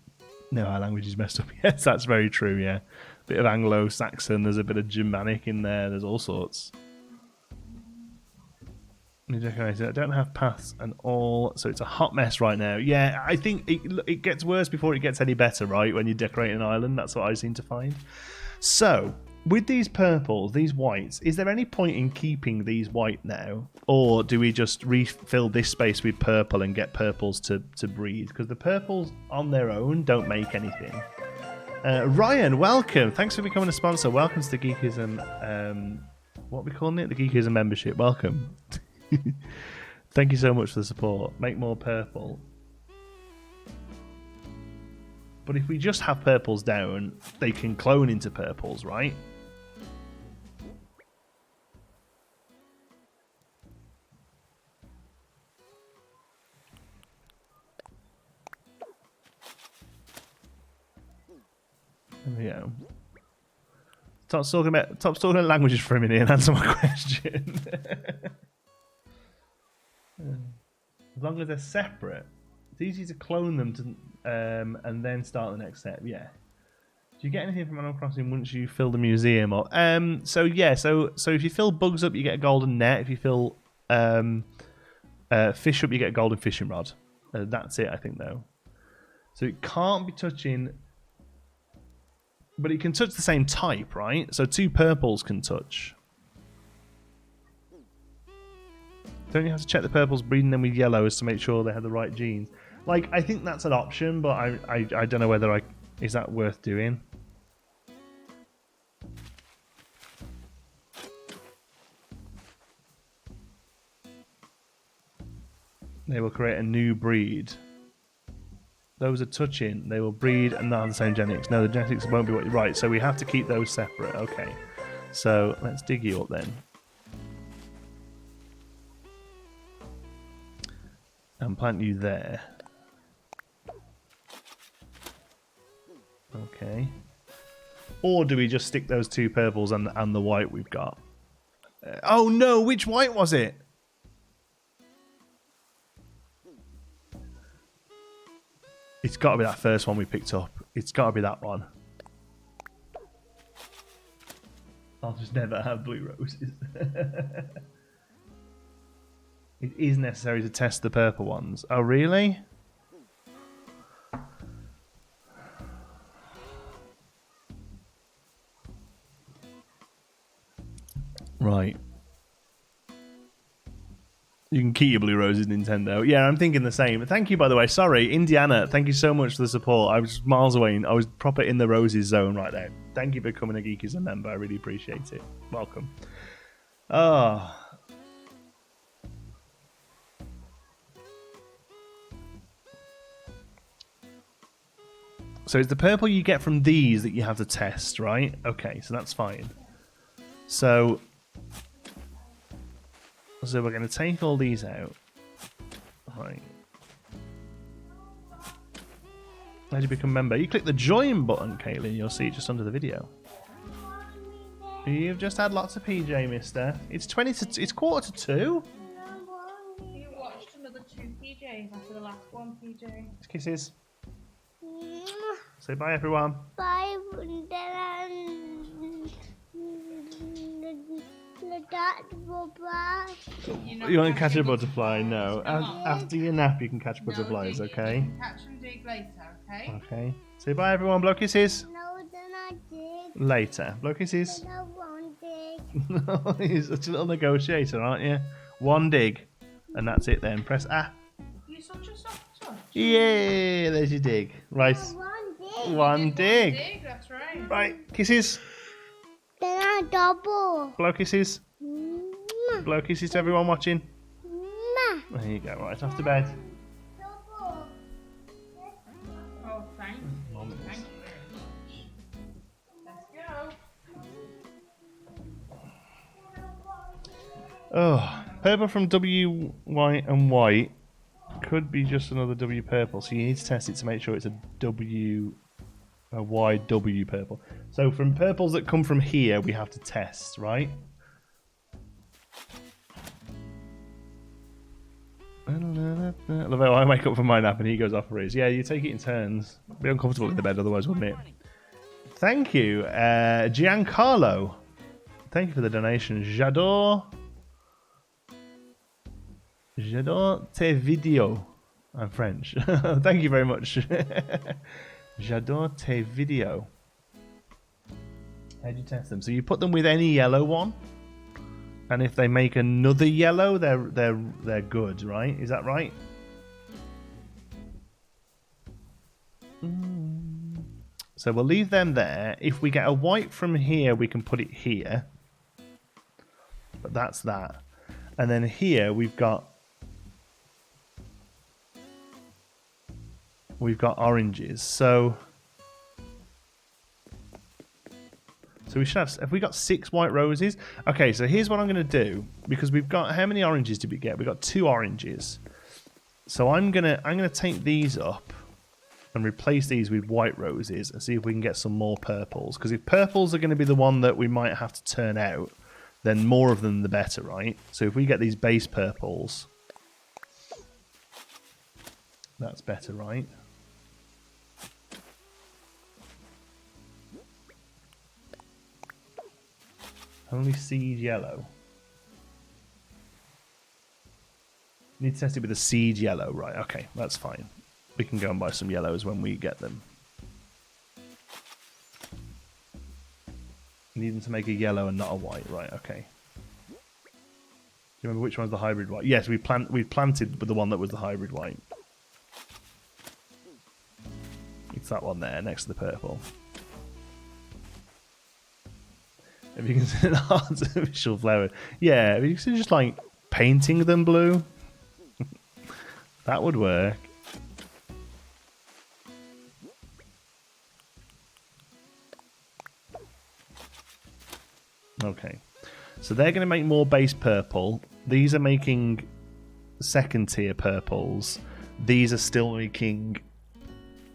No, our language is messed up. Yes, that's very true. Yeah, bit of Anglo-Saxon. There's a bit of Germanic in there. There's all sorts. I don't have paths and all, so it's a hot mess right now. Yeah, I think it gets worse before it gets any better, right? When you decorate an island, that's what I seem to find. So, with these purples, these whites, is there any point in keeping these white now? Or do we just refill this space with purple and get purples to breed? Because the purples on their own don't make anything. Ryan, welcome. Thanks for becoming a sponsor. Welcome to the Geekism, what are we calling it? The Geekism membership. Welcome. Thank you so much for the support. Make more purple. But if we just have purples down, they can clone into purples, right? There we go. Stop talking about languages for a minute and answer my question. As long as they're separate, it's easy to clone them to, and then start the next step. Yeah. Do you get anything from Animal Crossing once you fill the museum up? So yeah. So if you fill bugs up, you get a golden net. If you fill fish up, you get a golden fishing rod. That's it, I think, though. So it can't be touching, but it can touch the same type, right? So 2 purples can touch. Don't you have to check the purples breeding them with yellows to make sure they have the right genes? Like, I think that's an option, but I don't know whether is that worth doing. They will create a new breed. Those are touching. They will breed and not have the same genetics. No, the genetics won't be what you're right. So we have to keep those separate. Okay. So let's dig you up then. And plant you there. Okay. Or do we just stick those 2 purples and the white we've got? Oh no, which white was it? It's got to be that first one we picked up. It's got to be that one. I'll just never have blue roses. It is necessary to test the purple ones. Oh, really? Right. You can keep your blue roses, Nintendo. Yeah, I'm thinking the same. Thank you, by the way. Sorry, Indiana. Thank you so much for the support. I was miles away. I was proper in the roses zone right there. Thank you for becoming a Geekism member. I really appreciate it. Welcome. Oh. So it's the purple you get from these that you have to test, right? Okay, so that's fine. So we're going to take all these out. Right. How do you become a member? You click the join button, Caitlin. You'll see it just under the video. You've just had lots of PJ, mister. It's 1:45.
You watched another 2 PJs after the last 1 PJ.
Kisses. Say bye, everyone.
Bye.
You want to catch a butterfly? No. After your nap, you can catch butterflies, okay?
Catch and dig later, okay?
Okay. Say bye, everyone. Blow kisses.
No, they're not dig.
Later. Blow kisses.
They don't want dig.
You're such a little negotiator, aren't you? One dig. And that's it then. Press A.
You're such a soft touch.
Yay! There's your dig. Right.
One dig.
One dig.
Dig, that's right.
Right. Kisses.
They're not double.
Blow kisses.
Mwah.
Blow kisses to everyone watching.
Mwah.
There you go. Right, off to bed.
Double.
Oh, thank you. Thank you very much. Let's go.
Oh, purple from W, white, and white could be just another W purple. So you need to test it to make sure it's a wide W purple. So from purples that come from here, we have to test, right? I love how I wake up from my nap and he goes off for his. Yeah, you take it in turns. It'd be uncomfortable in the bed otherwise, wouldn't it? Thank you, Giancarlo. Thank you for the donation. J'adore tes vidéos. I'm French. Thank you very much. J'adore tes vidéos. How do you test them? So you put them with any yellow one, and if they make another yellow, they're good, right? Is that right? So we'll leave them there. If we get a white from here, we can put it here. But that's that. And then here we've got oranges. So we should have we got 6 white roses? Okay, so here's what I'm going to do, because we've got, how many oranges did we get? We got 2 oranges. So I'm going to take these up and replace these with white roses and see if we can get some more purples, because if purples are going to be the one that we might have to turn out, then more of them the better, right? So if we get these base purples, that's better, right? Only seed yellow. Need to test it with a seed yellow, right? Okay, that's fine. We can go and buy some yellows when we get them. Need them to make a yellow and not a white, right? Okay. Do you remember which one's the hybrid white? Yes, we planted with the one that was the hybrid white. It's that one there, next to the purple. If you can see an artificial flower. Yeah, if you can just like painting them blue. That would work. Okay. So they're going to make more base purple. These are making second tier purples. These are still making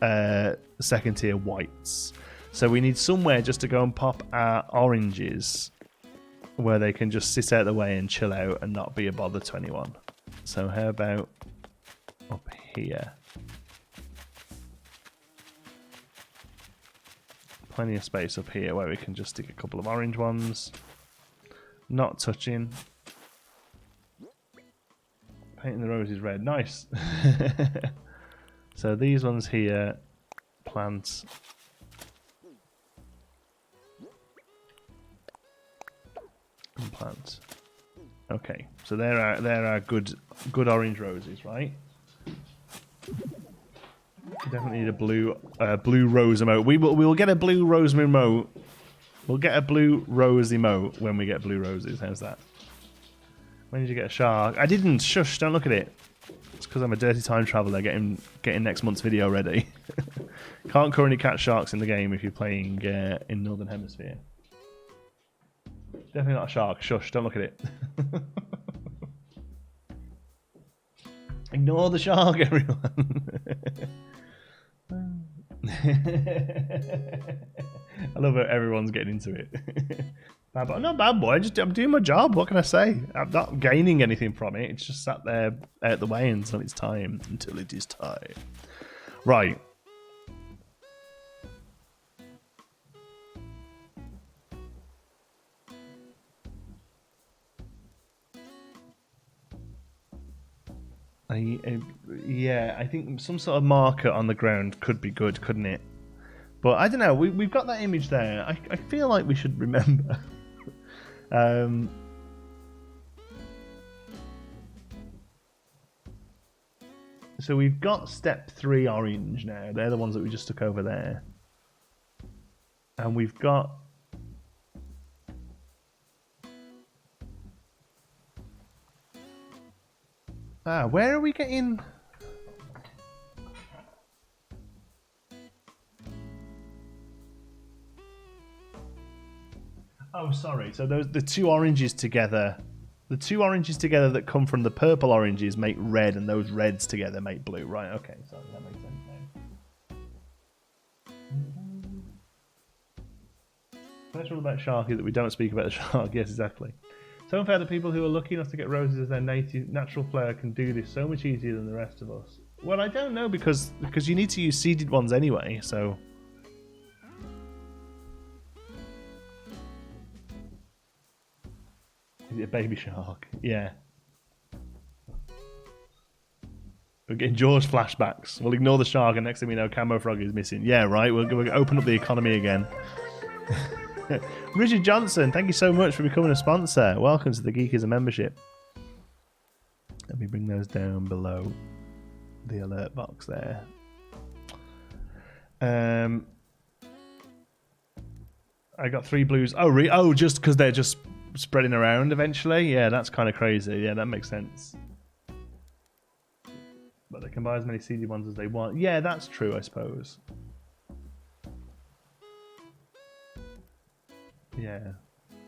second tier whites. So we need somewhere just to go and pop our oranges where they can just sit out of the way and chill out and not be a bother to anyone. So how about up here? Plenty of space up here where we can just stick a couple of orange ones. Not touching. Painting the roses red. Nice. So these ones here, plants. And plants. Okay, so there are good orange roses, right? Definitely need a blue rose emote. We will get a blue rose emote. We'll get a blue rose emote when we get blue roses. How's that? When did you get a shark? I didn't. Shush! Don't look at it. It's because I'm a dirty time traveler getting next month's video ready. Can't currently catch sharks in the game if you're playing in Northern Hemisphere. Definitely not a shark. Shush! Don't look at it. Ignore the shark, everyone. I love how everyone's getting into it. Bad boy. I'm not bad boy. I'm doing my job. What can I say? I'm not gaining anything from it. It's just sat there out the way until it's time. Until it is time. Right. Yeah, I think some sort of marker on the ground could be good, couldn't it? But I don't know. We've got that image there. I feel like we should remember. So we've got step 3 orange now. They're the ones that we just took over there. And we've got... where are we getting... Oh, sorry. So the two oranges together, that come from the purple oranges make red, and those reds together make blue. Right? Okay. Sorry, that makes sense now. First rule about shark is that we don't speak about the shark. Yes, exactly. So unfair that people who are lucky enough to get roses as their natural flair can do this so much easier than the rest of us. Well, I don't know because you need to use seeded ones anyway. So. Is it a baby shark? Yeah. We're getting Jaws flashbacks. We'll ignore the shark, and next thing we know, Camo Frog is missing. Yeah, right. We'll open up the economy again. Richard Johnson, thank you so much for becoming a sponsor. Welcome to the Geekism membership. Let me bring those down below the alert box there. I got 3 blues. Oh, just because they're just spreading around eventually. Yeah, that's kind of crazy. Yeah, that makes sense. But they can buy as many seeded ones as they want. Yeah, that's true, I suppose. Yeah,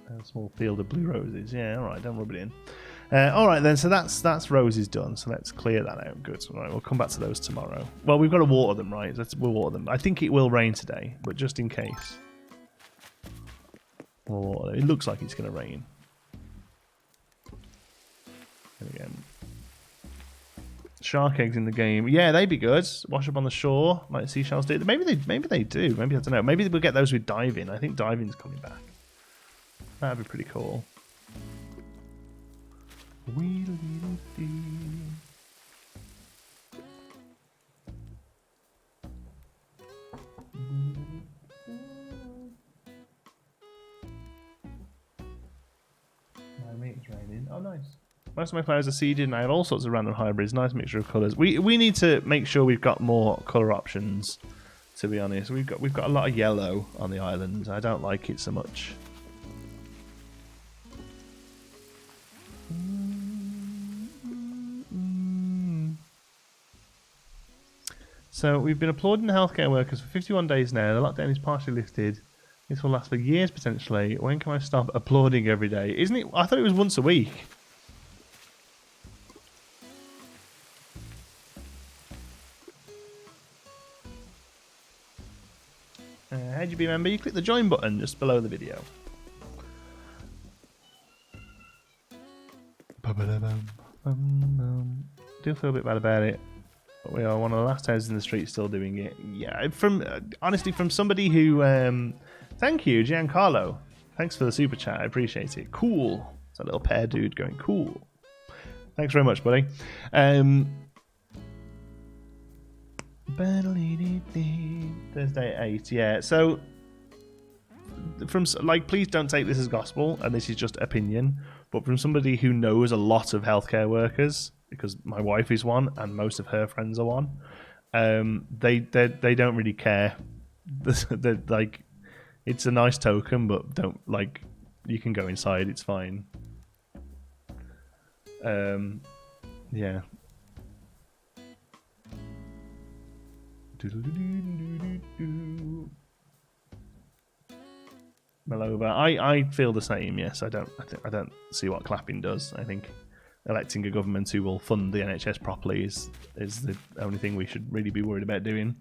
a small field of blue roses. Yeah, all right, don't rub it in. All right then, so that's roses done. So let's clear that out. Good. All right, we'll come back to those tomorrow. Well, we've got to water them, right? We'll water them. I think it will rain today, but just in case. It looks like it's going to rain. There we go. Shark eggs in the game. Yeah, they'd be good. Wash up on the shore, like seashells do. Maybe they do. Maybe I don't know. Maybe we'll get those with diving. I think diving's coming back. That'd be pretty cool. It's raining. Oh, nice. Most of my flowers are seeded, and I have all sorts of random hybrids. Nice mixture of colours. We need to make sure we've got more colour options. To be honest, we've got a lot of yellow on the island. I don't like it so much. So we've been applauding the healthcare workers for 51 days now. The lockdown is partially lifted. This will last for years potentially. When can I stop applauding every day? Isn't it? I thought it was once a week. How do you be a member? You click the join button just below the video. Do feel a bit bad about it. But we are one of the last houses in the street still doing it. Yeah, honestly, from somebody who... thank you, Giancarlo. Thanks for the super chat. I appreciate it. Cool. It's a little pear dude going, cool. Thanks very much, buddy. Thursday at 8. Yeah. So from like, please don't take this as gospel, and this is just opinion. But from somebody who knows a lot of healthcare workers, because my wife is one, and most of her friends are one, they don't really care. They're like, it's a nice token, but don't like. You can go inside. It's fine. Yeah. Malova. I feel the same. Yes, I don't see what clapping does. I think electing a government who will fund the NHS properly is the only thing we should really be worried about doing.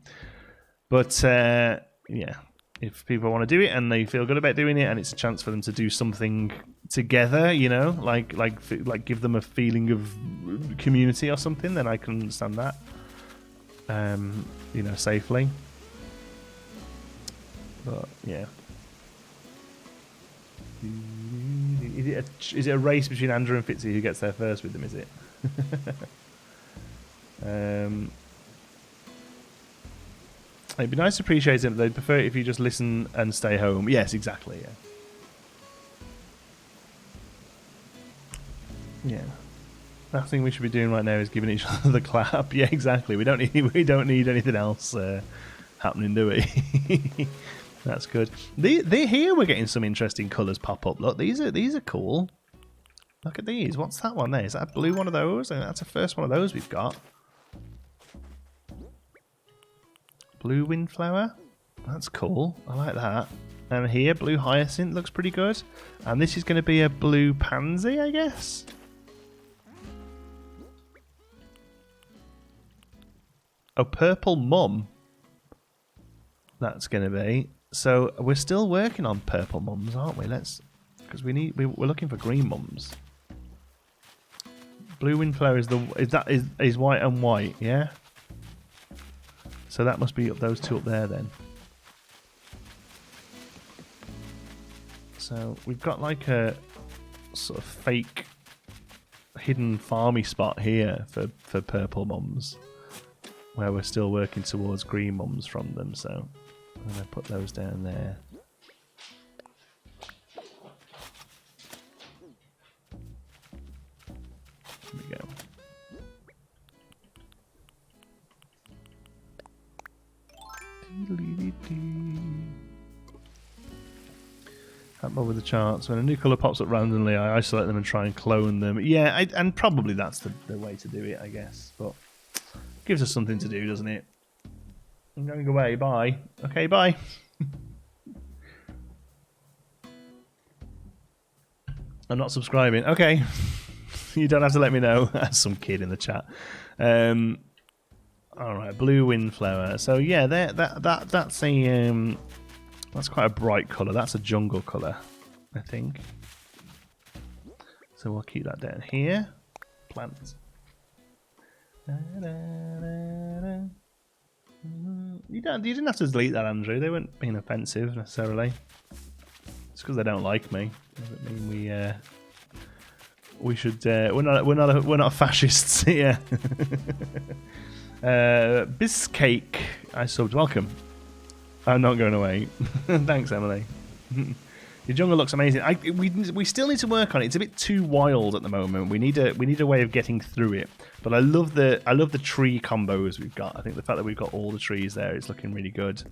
But yeah, if people want to do it and they feel good about doing it, and it's a chance for them to do something together, you know, like give them a feeling of community or something, then I can understand that. You know, safely. But yeah. Is it a race between Andrew and Fitzy who gets there first with them, is it? It'd be nice to appreciate it. They'd prefer it if you just listen and stay home. Yes, exactly, yeah. Yeah. Last thing we should be doing right now is giving each other the clap. Yeah, exactly. We don't need anything else happening, do we? That's good. Here we're getting some interesting colours pop up. Look, these are cool. Look at these. What's that one there? Is that a blue one of those? I think that's the first one of those we've got. Blue windflower. That's cool. I like that. And here, blue hyacinth looks pretty good. And this is going to be a blue pansy, I guess. A purple mum. That's going to be. So we're still working on purple mums, aren't we? Because we're looking for green mums. Blue windflower is white and white, yeah. So that must be those two up there then. So we've got like a sort of fake hidden farmy spot here for purple mums, where we're still working towards green mums from them. So I'm going to put those down there. There we go. Help over the charts. When a new colour pops up randomly, I isolate them and try and clone them. Yeah, and probably that's the way to do it, I guess. But gives us something to do, doesn't it? I'm going away. Bye. Okay, bye. I'm not subscribing. Okay. You don't have to let me know. Some kid in the chat. All right, blue windflower. So yeah, that's a that's quite a bright colour. That's a jungle colour, I think. So we'll keep that down here. Plants. You didn't have to delete that, Andrew. They weren't being offensive necessarily. It's because they don't like me. Doesn't mean we should. We're not fascists here. Biscake, I subbed. Welcome. I'm not going away. Thanks, Emily. Your jungle looks amazing. We still need to work on it. It's a bit too wild at the moment. We need a way of getting through it. But I love the tree combos we've got. I think the fact that we've got all the trees there is looking really good.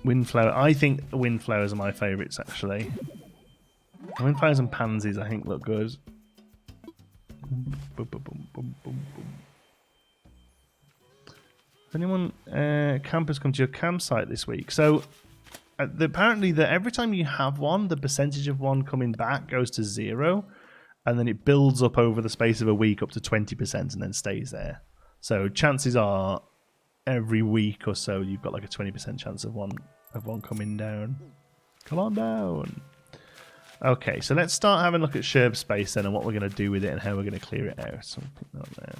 Windflower. I think windflowers are my favourites actually. Windflowers and pansies I think look good. If anyone campers come to your campsite this week, so apparently every time you have one, the percentage of one coming back goes to 0, and then it builds up over the space of a week up to 20% and then stays there. So chances are every week or so you've got like a 20% chance of one coming down. Come on down. Okay, so let's start having a look at Sherb space then and what we're going to do with it and how we're going to clear it out. So put that there.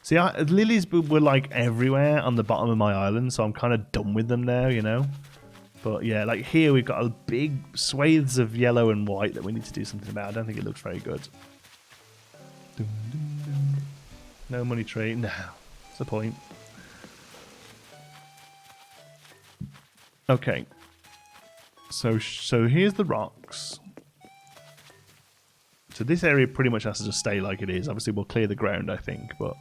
See, lilies were like everywhere on the bottom of my island, so I'm kind of done with them now, you know. But yeah, like here we've got a big swathes of yellow and white that we need to do something about. I don't think it looks very good. Dun, dun, dun. No money tree. No. What's the point? Okay. So here's the rocks. So this area pretty much has to just stay like it is. Obviously we'll clear the ground, I think, but...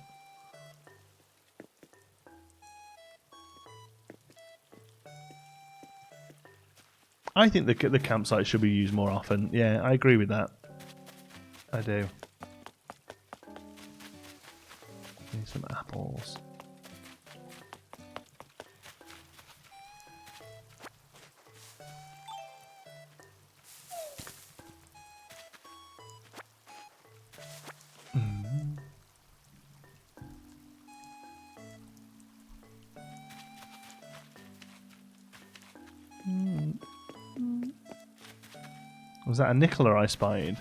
I think the campsite should be used more often. Yeah, I agree with that. I do. Need some apples. Was that a Nicola I spied?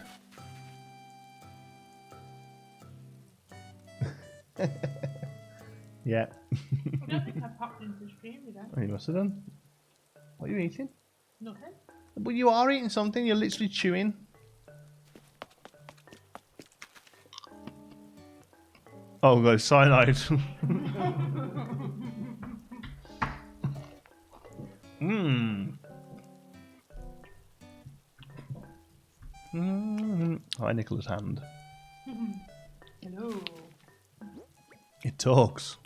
Yeah.
I don't think I popped into the stream, did I?
Oh, you must have done. What are you eating?
Nothing.
But you are eating something. You're literally chewing. Oh, God, cyanide. Mmm. Hi, Nicola's hand.
Hello.
It talks.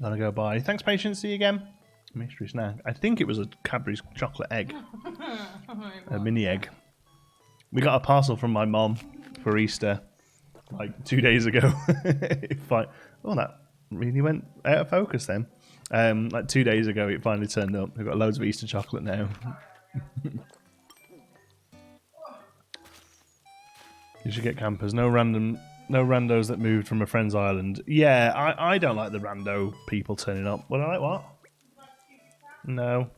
Gotta go by. Thanks, patience. See you again. Mystery snack. I think it was a Cadbury's chocolate egg. A mini egg. We got a parcel from my mom for Easter like 2 days ago. Oh, that really went out of focus then. Like 2 days ago, it finally turned up. We've got loads of Easter chocolate now. You should get campers. No randos that moved from a friend's island. Yeah, I don't like the rando people turning up. Well, I like what? No.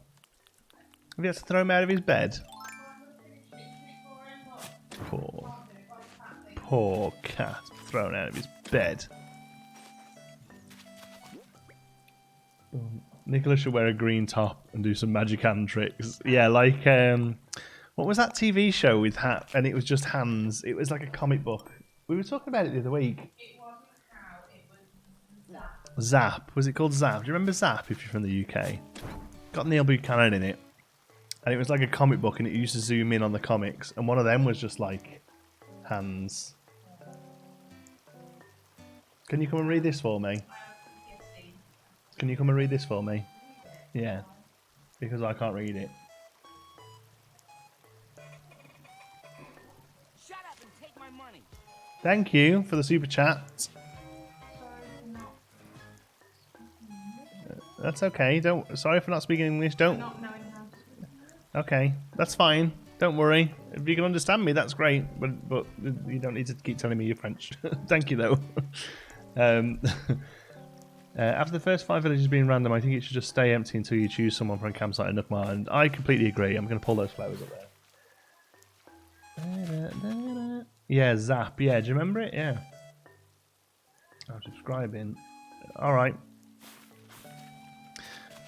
Have you had to throw him out of his bed? Poor cat thrown out of his bed. Nicola should wear a green top and do some magic hand tricks. Yeah, like what was that TV show with hat? And it was just hands. It was like a comic book. We were talking about it the other week.
It wasn't cow, it was Zap.
Zap. Was it called Zap? Do you remember Zap if you're from the UK? Got Neil Buchanan in it. And it was like a comic book and it used to zoom in on the comics. And one of them was just like hands. Can you come and read this for me? Can you come and read this for me? Yeah. Because I can't read it.
Shut up and take my money.
Thank you for the super chat. That's okay. Sorry for not speaking English. Don't.
Not knowing how to speak.
Okay, that's fine. Don't worry. If you can understand me, that's great. But you don't need to keep telling me you're French. Thank you though. After the first 5 villages being random, I think it should just stay empty until you choose someone for a campsite in Nookmar. And I completely agree. I'm going to pull those flowers up there. Yeah, Zap. Yeah, do you remember it? Yeah. I'm subscribing. All right.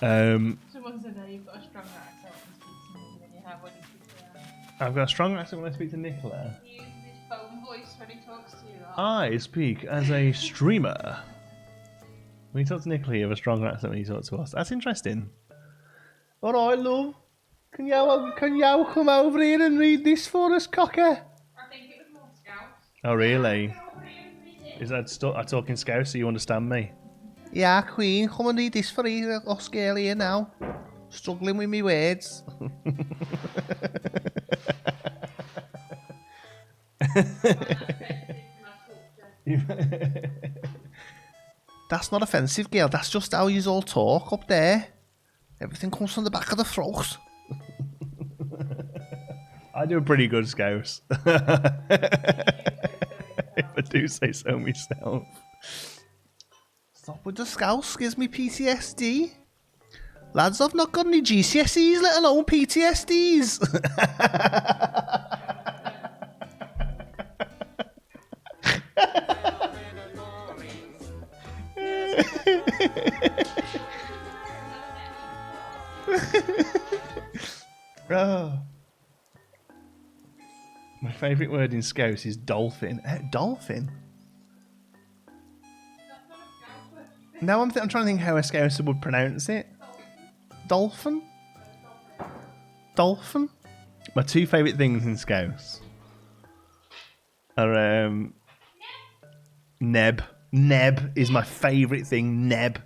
Someone said that you've got a stronger accent when you speak to me than you have when you speak to them.
I've got a strong accent when I speak to Nicola.
He uses his phone voice when he talks to you.
I speak as a streamer. When you talk to Nicola, you have a stronger accent when you talk to us. That's interesting. All right, love. Can you come over here and read this for us, cocker?
I think it was more Scouts.
Oh, really? Is that I talk in Scouse so you understand me? Yeah, Queen, come and read this for us girl here now. Struggling with me words. That's not offensive, girl. That's just how you all talk up there. Everything comes from the back of the throat. I do a pretty good Scouse. If I do say so myself. Stop with the Scouse, gives me PTSD. Lads, I've not got any GCSEs, let alone PTSDs. Oh. My favourite word in Scouse is dolphin. Dolphin? No, I'm trying to think how a Scouser would pronounce it. Dolphin? Dolphin? My two favourite things in Scouse are Neb. Neb is my favourite thing, Neb.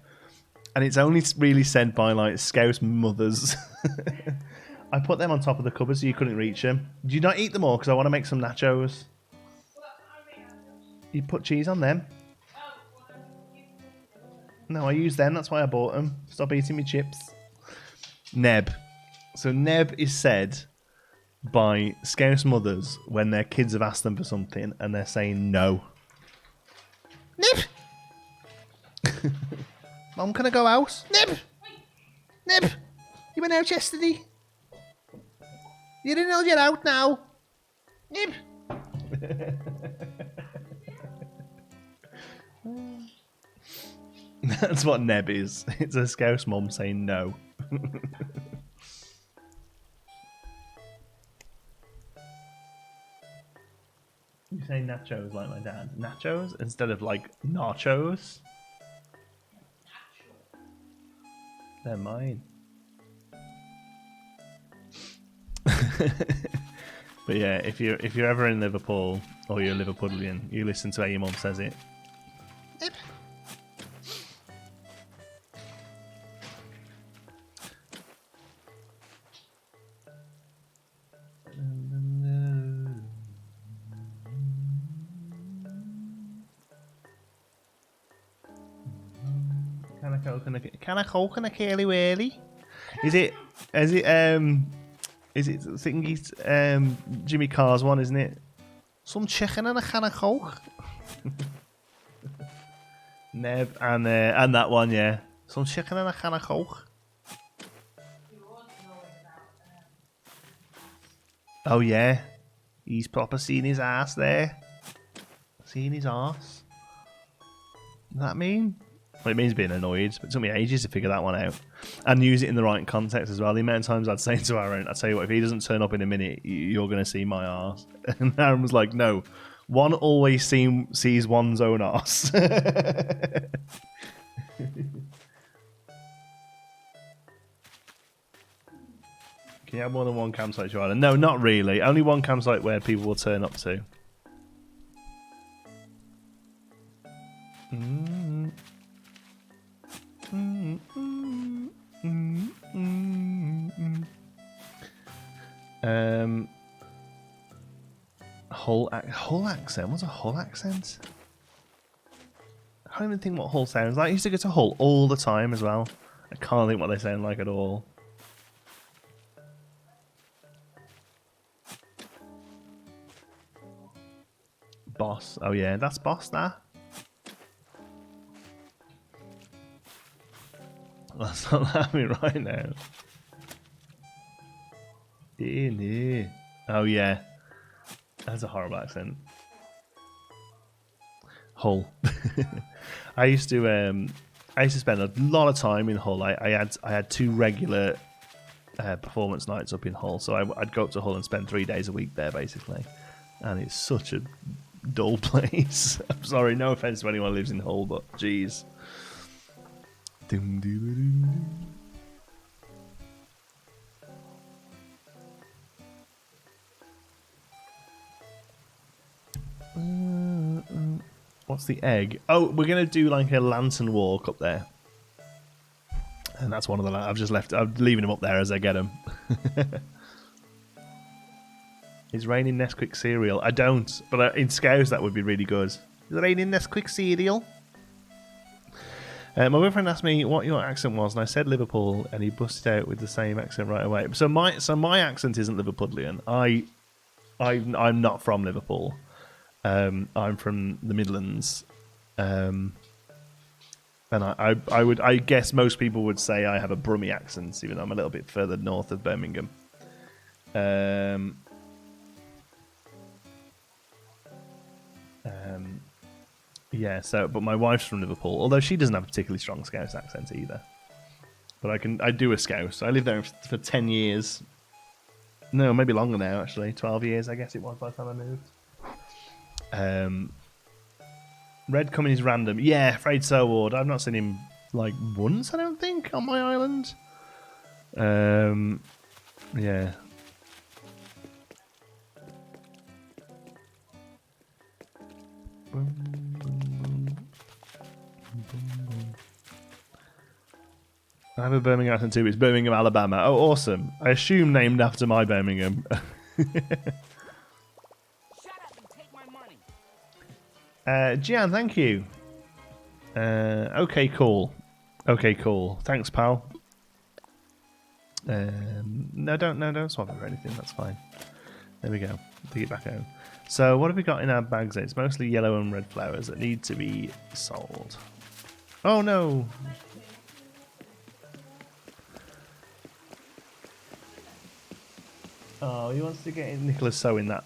And it's only really said by like Scouse mothers. I put them on top of the cupboard so you couldn't reach them. Do you not eat them all? Because I want to make some nachos. You put cheese on them? No, I use them. That's why I bought them. Stop eating me chips. Neb. So Neb is said by Scouse mothers when their kids have asked them for something and they're saying no. Nib! Mum, can I go out? Nib! Nib! You went out yesterday? You didn't know you're out now? Nib! That's what Neb is. It's a Scouse mum saying no. You say nachos like my dad. Nachos instead of like nachos. They're mine. But yeah, if you're ever in Liverpool or you're a Liverpudlian, you listen to how your mum says it. Yep. Can I coke and a curly whirly? Is it thingy Jimmy Carr's one, isn't it? Some chicken and a can of coke. Neb and that one, yeah. Some chicken and a can of coke. Oh yeah. He's proper seen his ass there. Seen his ass. Does that mean? Well, it means being annoyed, but it took me ages to figure that one out. And use it in the right context as well. The amount of times I'd say to Aaron, I'd tell you what, if he doesn't turn up in a minute, you're going to see my arse. And Aaron was like, no, one always sees one's own arse. Can you have more than one campsite, Joanna? No, not really. Only one campsite where people will turn up to. Hull accent? What's a Hull accent? I can't even think what Hull sounds like. I used to go to Hull all the time as well. I can't think what they sound like at all. Boss. Oh yeah, that's Boss that. That's not happening right now. In here. Oh yeah. That's a horrible accent. Hull. I used to spend a lot of time in Hull. I had two regular performance nights up in Hull, so I'd go up to Hull and spend 3 days a week there basically. And it's such a dull place. I'm sorry, no offense to anyone who lives in Hull, but jeez. What's the egg? Oh, we're gonna do like a lantern walk up there, and that's one of the. I've just left. I'm leaving them up there as I get them. Is raining Nesquik cereal? I don't, but in Scouse that would be really good. Is it raining Nesquik cereal? My boyfriend asked me what your accent was, and I said Liverpool, and he busted out with the same accent right away. So my accent isn't Liverpudlian. I'm not from Liverpool. I'm from the Midlands, and I guess most people would say I have a Brummie accent, even though I'm a little bit further north of Birmingham. Yeah, but my wife's from Liverpool, although she doesn't have a particularly strong Scouse accent either. But I do a Scouse. I lived there for 10 years. No, maybe longer now, actually. 12 years, I guess it was by the time I moved. Red coming is random. Yeah, afraid so, Ward. I've not seen him, like, once, I don't think, on my island. Yeah. I have a Birmingham accent too. It's Birmingham, Alabama. Oh, awesome. I assume named after my Birmingham.
Shut up and take my money.
Gian, thank you. Okay, cool. Okay, cool. Thanks, pal. No, don't swap it for anything. That's fine. There we go. Take it back home. So, what have we got in our bags? It's mostly yellow and red flowers that need to be sold. Oh no! Oh, he wants to get in. Nicholas sewing that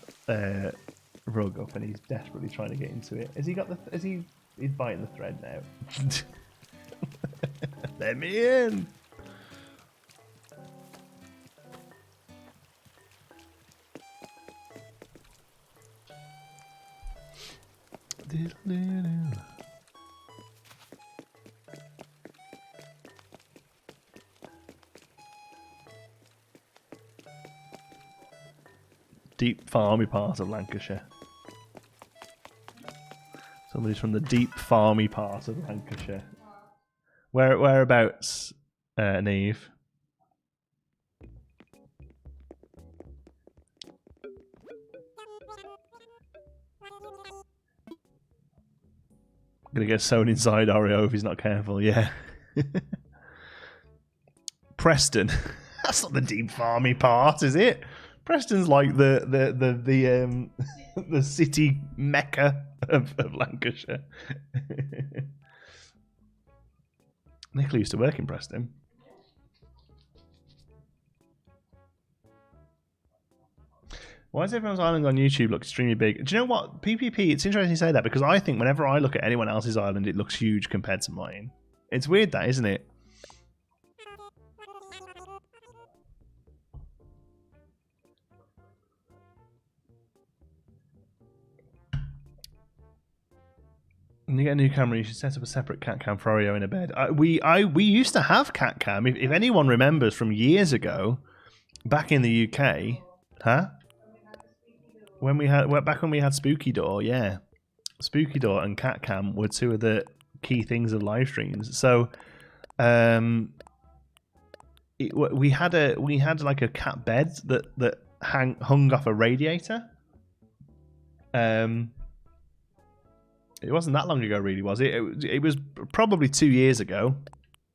rug up, and he's desperately trying to get into it. Has he got the? He's biting the thread now. Let me in. Deep farmy part of Lancashire. Somebody's from the deep farmy part of Lancashire. Whereabouts, Neve? Gonna get sewn inside Oreo if he's not careful. Yeah. Preston. That's not the deep farmy part, is it? Preston's like the the city mecca of Lancashire. Nicola used to work in Preston. Why does everyone's island on YouTube look extremely big? Do you know what? PPP, it's interesting you say that because I think whenever I look at anyone else's island, it looks huge compared to mine. It's weird that, isn't it? When you get a new camera, you should set up a separate cat cam for Oreo in a bed. We used to have cat cam. If anyone remembers from years ago, back in the UK, huh? Back when we had Spooky Door, yeah, Spooky Door and cat cam were two of the key things of live streams. So, we had like a cat bed that hung off a radiator. It wasn't that long ago, really, was it? It was probably 2 years ago,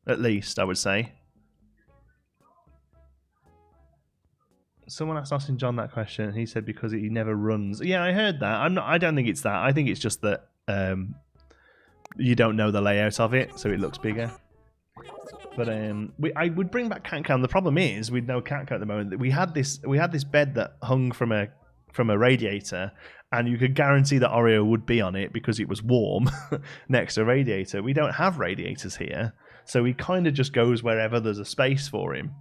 at least, I would say. Someone asked Austin John that question, and he said because he never runs. Yeah, I heard that. I don't think it's that. I think it's just that you don't know the layout of it, so it looks bigger. But I would bring back cat cam. The problem is with no cat cam at the moment. We had this bed that hung from a radiator, and you could guarantee that Oreo would be on it because it was warm next to a radiator. We don't have radiators here, so he kind of just goes wherever there's a space for him.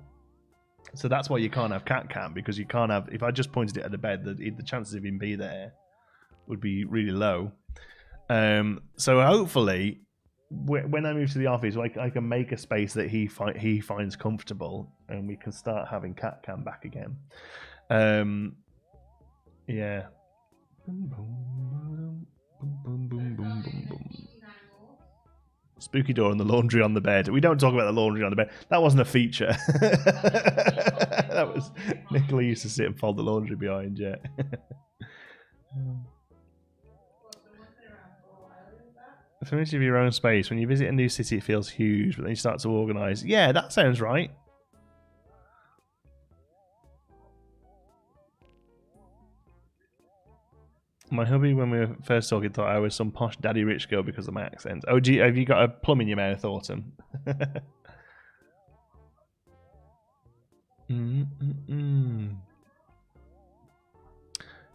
So that's why you can't have cat cam, because you can't have. If I just pointed it at the bed, the chances of him being there would be really low. So hopefully, when I move to the office, I can make a space that he finds comfortable, and we can start having cat cam back again. Yeah. Spooky door and the laundry on the bed. We don't talk about the laundry on the bed. That wasn't a feature. That was Nicola used to sit and fold the laundry behind. Yeah. Finish of your own space. When you visit a new city, it feels huge, but then you start to organise. Yeah, that sounds right. My hubby, when we were first talking, thought I was some posh daddy rich girl because of my accent. Oh, have you got a plum in your mouth, Autumn? Do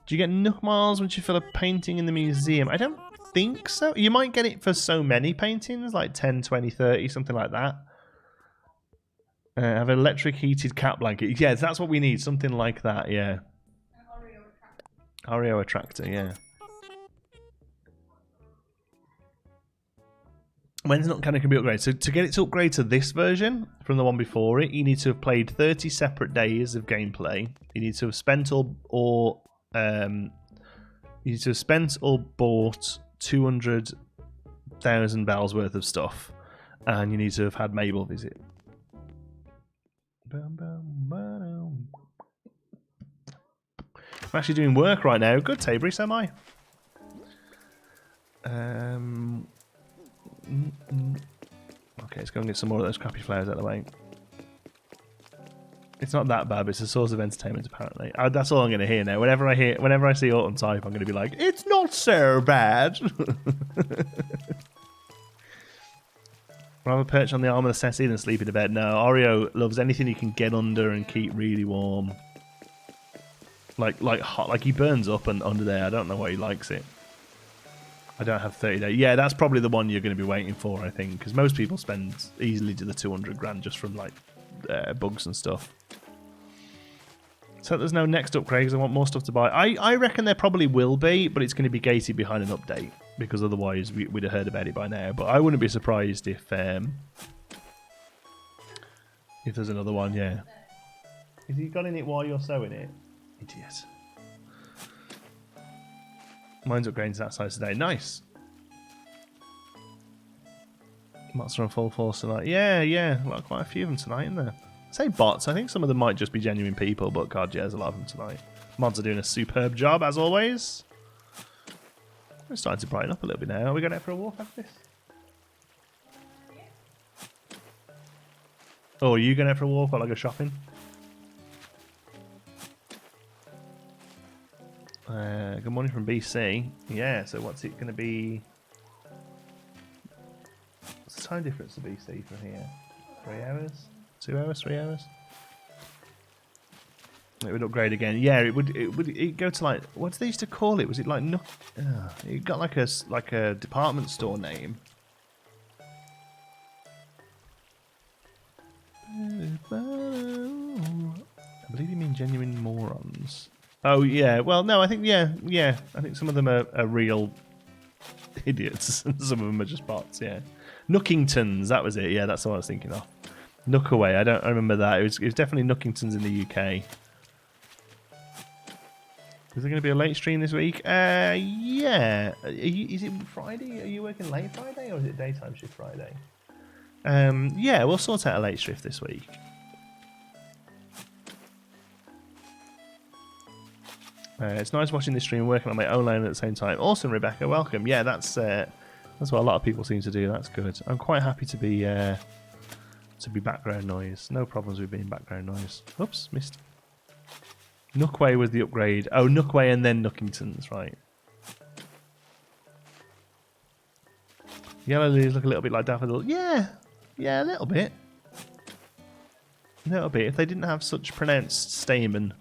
you get Nook Miles once you fill a painting in the museum? I don't think so. You might get it for so many paintings, like 10, 20, 30, something like that. Have an electric heated cat blanket. Yeah, that's what we need. Something like that, yeah. Oreo attractor, yeah. When's not can be upgraded? So to get it to upgrade to this version from the one before it, you need to have played 30 separate days of gameplay. You need to have spent or bought 200,000 bells worth of stuff, and you need to have had Mabel visit. I'm actually doing work right now. Good, Tabry, so am I. Okay, let's go and get some more of those crappy flowers out of the way. It's not that bad, but it's a source of entertainment, apparently. That's all I'm going to hear now. Whenever I see Autumn type, I'm going to be like, it's not so bad. Rather perch on the arm of the settee than sleep in the bed. No, Oreo loves anything he can get under and keep really warm. Like hot, like he burns up and under there. I don't know why he likes it. I don't have 30 days. Yeah, that's probably the one you're going to be waiting for, I think, because most people spend easily to the 200 grand just from like bugs and stuff. So there's no next upgrade because I want more stuff to buy. I reckon there probably will be, but it's going to be gated behind an update because otherwise we'd have heard about it by now. But I wouldn't be surprised if there's another one. Yeah. Has he got in it while you're sewing it? Idiot. Mine's upgrading to that size today. Nice. Bots are on full force tonight. Yeah. Well, quite a few of them tonight, isn't there? I say bots. I think some of them might just be genuine people, but God, yeah, there's a lot of them tonight. Mods are doing a superb job, as always. We're starting to brighten up a little bit now. Are we going out for a walk after this? Oh, are you going out for a walk while I go shopping? Good morning from BC. Yeah, so what's it going to be? What's the time difference to BC from here? 3 hours? 2 hours? 3 hours? It would upgrade again. Yeah, it would go to like, what did they used to call it? Was it like it got like a department store name. I believe you mean genuine morons. Oh yeah, well no, I think yeah. I think some of them are real idiots, and some of them are just bots. Yeah, Nookingtons, that was it. Yeah, that's what I was thinking of. Nookaway, I remember that. It was definitely Nookingtons in the UK. Is there going to be a late stream this week? Yeah. Is it Friday? Are you working late Friday or is it daytime shift Friday? Yeah, we'll sort out a late shift this week. It's nice watching this stream working on my own lane at the same time. Awesome, Rebecca. Welcome. Yeah, that's what a lot of people seem to do. That's good. I'm quite happy to be background noise. No problems with being background noise. Oops, missed. Nookway was the upgrade. Oh, Nookway and then Nookingtons, right. Yellow lilies look a little bit like daffodils. Yeah, a little bit. A little bit. If they didn't have such pronounced stamen.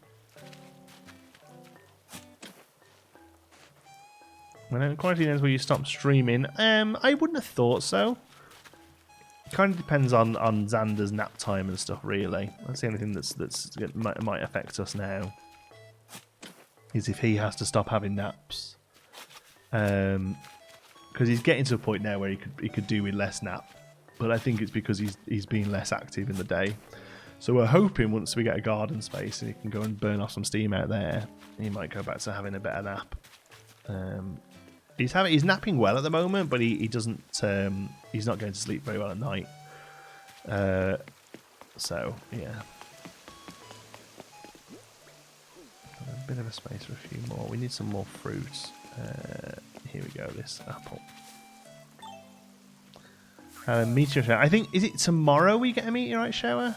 When quarantine ends, will you stop streaming? I wouldn't have thought so. Kind of depends on Xander's nap time and stuff, really. That's the only thing that's might affect us now. Is if he has to stop having naps, because he's getting to a point now where he could do with less nap, but I think it's because he's being less active in the day. So we're hoping once we get a garden space and he can go and burn off some steam out there, he might go back to having a better nap. He's napping well at the moment, but he doesn't. He's not going to sleep very well at night. So yeah, a bit of a space for a few more. We need some more fruit. Here we go. This apple. Meteor shower. I think, is it tomorrow we get a meteorite shower?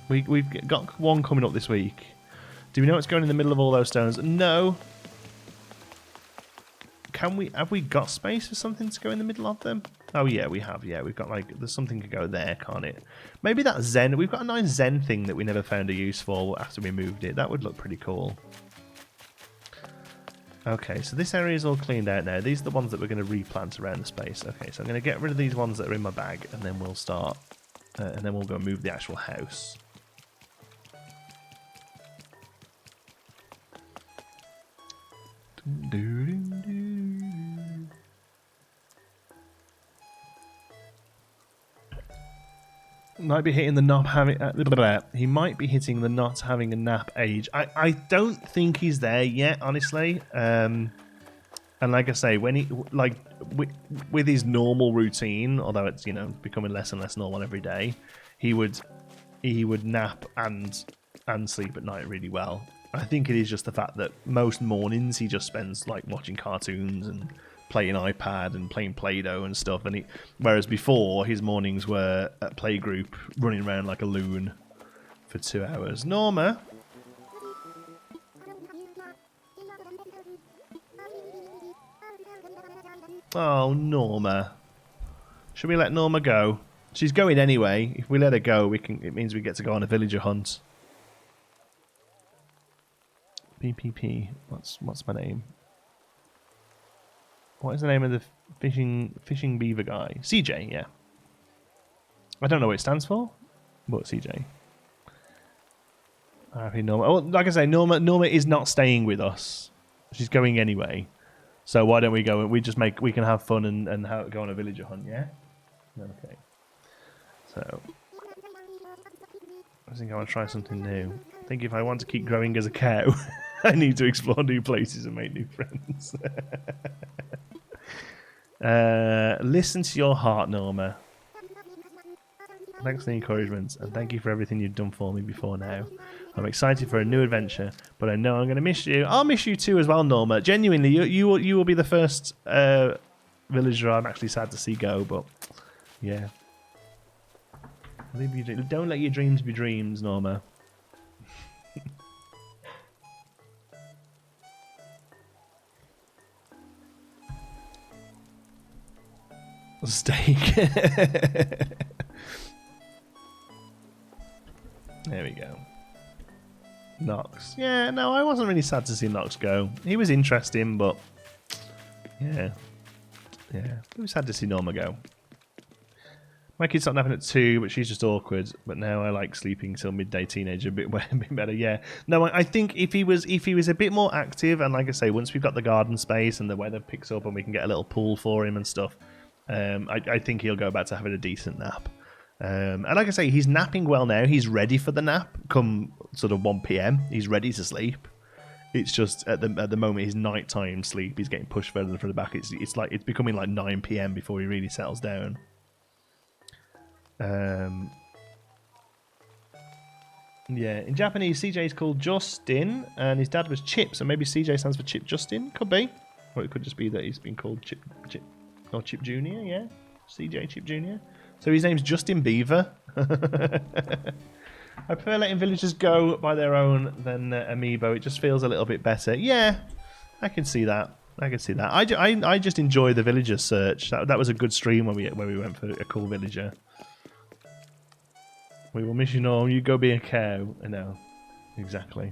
We've got one coming up this week. Do we know what's going in the middle of all those stones? No. Have we got space for something to go in the middle of them? Oh yeah, we have. Yeah, we've got there's something to go there, can't it? Maybe that Zen. We've got a nice Zen thing that we never found a use for after we moved it. That would look pretty cool. Okay, so this area is all cleaned out now. These are the ones that we're going to replant around the space. Okay, so I'm going to get rid of these ones that are in my bag, and then we'll start And then we'll go move the actual house. Might be hitting the not having. He might be hitting the not having a nap age. I don't think he's there yet, honestly. And like I say, when he with his normal routine, although it's becoming less and less normal every day, he would nap and sleep at night really well. I think it is just the fact that most mornings he just spends like watching cartoons and playing iPad and playing Play-Doh and stuff. And whereas before his mornings were at playgroup, running around like a loon for 2 hours. Norma. Oh, Norma. Should we let Norma go? She's going anyway. If we let her go, it means we get to go on a villager hunt. PPP. What's my name? What is the name of the fishing beaver guy? CJ, yeah. I don't know what it stands for, but CJ. Norma. Oh, like I say, Norma is not staying with us. She's going anyway. So why don't we go and we can have fun and go on a villager hunt, yeah? Okay. So I think I want to try something new. I think if I want to keep growing as a cow, I need to explore new places and make new friends. Listen to your heart, Norma. Thanks for the encouragement, and thank you for everything you've done for me before now. I'm excited for a new adventure, but I know I'm going to miss you. I'll miss you too as well, Norma. Genuinely, you will be the first villager I'm actually sad to see go, but yeah. Don't let your dreams be dreams, Norma. Steak. There we go. Nox. Yeah, no, I wasn't really sad to see Nox go. He was interesting, but yeah. It was sad to see Norma go. My kid stopped napping at 2, but she's just awkward. But now I like sleeping till midday teenager a bit better. Yeah. No, I think if he was a bit more active, and like I say, once we've got the garden space and the weather picks up and we can get a little pool for him and stuff, I think he'll go back to having a decent nap. And like I say, he's napping well now. He's ready for the nap come sort of 1 p.m. He's ready to sleep. It's just at the moment his nighttime sleep is getting pushed further and further back. It's becoming like 9 p.m. before he really settles down. Yeah, in Japanese, CJ is called Justin, and his dad was Chip, so maybe CJ stands for Chip Justin. Could be, or it could just be that he's been called Chip or Chip Junior. Yeah, CJ Chip Junior. So his name's Justin Beaver. I prefer letting villagers go by their own than Amiibo. It just feels a little bit better. Yeah, I can see that. I just enjoy the villager search. That was a good stream when we went for a cool villager. We will miss you, Norm. You go be a cow. I know. Exactly.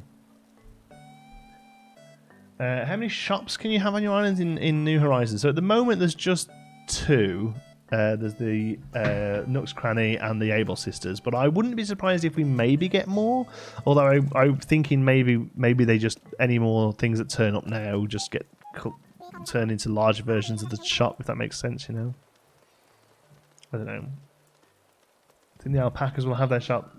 How many shops can you have on your island in New Horizons? So at the moment there's just 2. There's the Nook's Cranny and the Able Sisters, but I wouldn't be surprised if we maybe get more. Although I'm thinking maybe they just, any more things that turn up now just get turned into larger versions of the shop, if that makes sense, you know. I don't know. I think the alpacas will have their shop.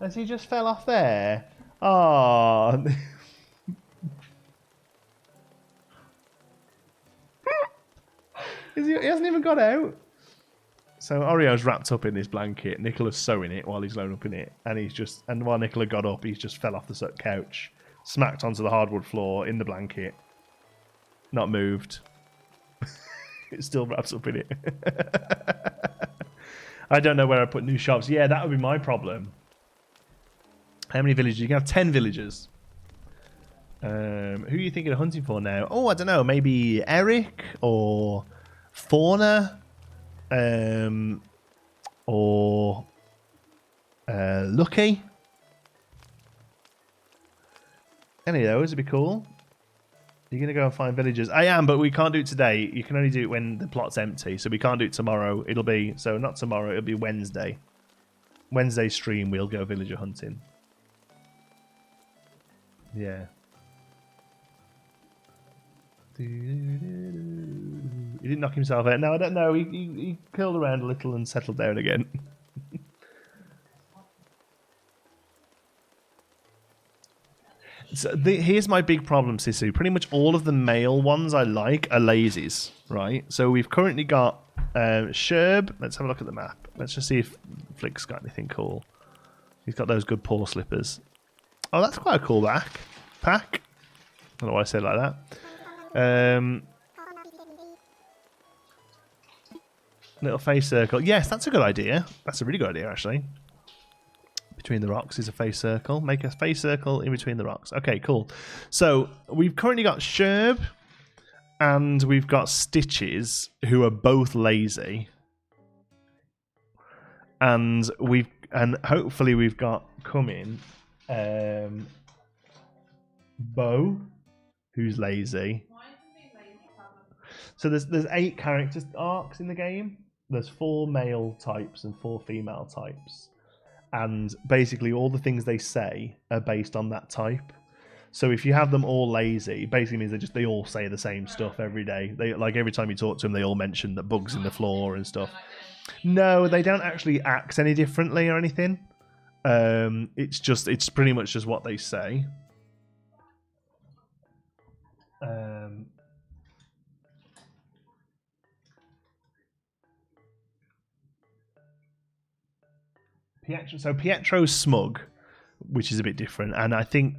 As he just fell off there. Oh. He hasn't even got out. So Oreo's wrapped up in this blanket. Nicola's sewing it while he's blown up in it, and while Nicola got up, he's just fell off the couch, smacked onto the hardwood floor in the blanket, not moved. It still wraps up in it. I don't know where I put new shops. Yeah, that would be my problem. How many villagers? You can have 10 villagers. Who are you thinking of hunting for now? Oh, I don't know. Maybe Eric or Fauna, or Lucky. Any of those would be cool. You're going to go and find villagers. I am, but we can't do it today. You can only do it when the plot's empty, so we can't do it tomorrow. It'll be, so not tomorrow, it'll be Wednesday. Wednesday stream, we'll go villager hunting. Yeah. He didn't knock himself out. No, I don't know. He curled around a little and settled down again. So here's my big problem, Sisu. Pretty much all of the male ones I like are lazies, right? So we've currently got Sherb. Let's have a look at the map. Let's just see if Flick's got anything cool. He's got those good paw slippers. Oh, that's quite a cool pack. I don't know why I said it like that. Little face circle. Yes, that's a good idea. That's a really good idea, actually. Between the rocks is a face circle. Make a face circle in between the rocks. Okay, cool. So we've currently got Sherb and we've got Stitches, who are both lazy. And hopefully we've got coming Bo, who's lazy. So there's 8 character arcs in the game. There's 4 male types and 4 female types. And basically all the things they say are based on that type. So if you have them all lazy, it basically means they all say the same stuff every day. They like every time you talk to them, they all mention that bugs in the floor and stuff. No, they don't actually act any differently or anything. It's pretty much just what they say. So Pietro's smug, which is a bit different, and I think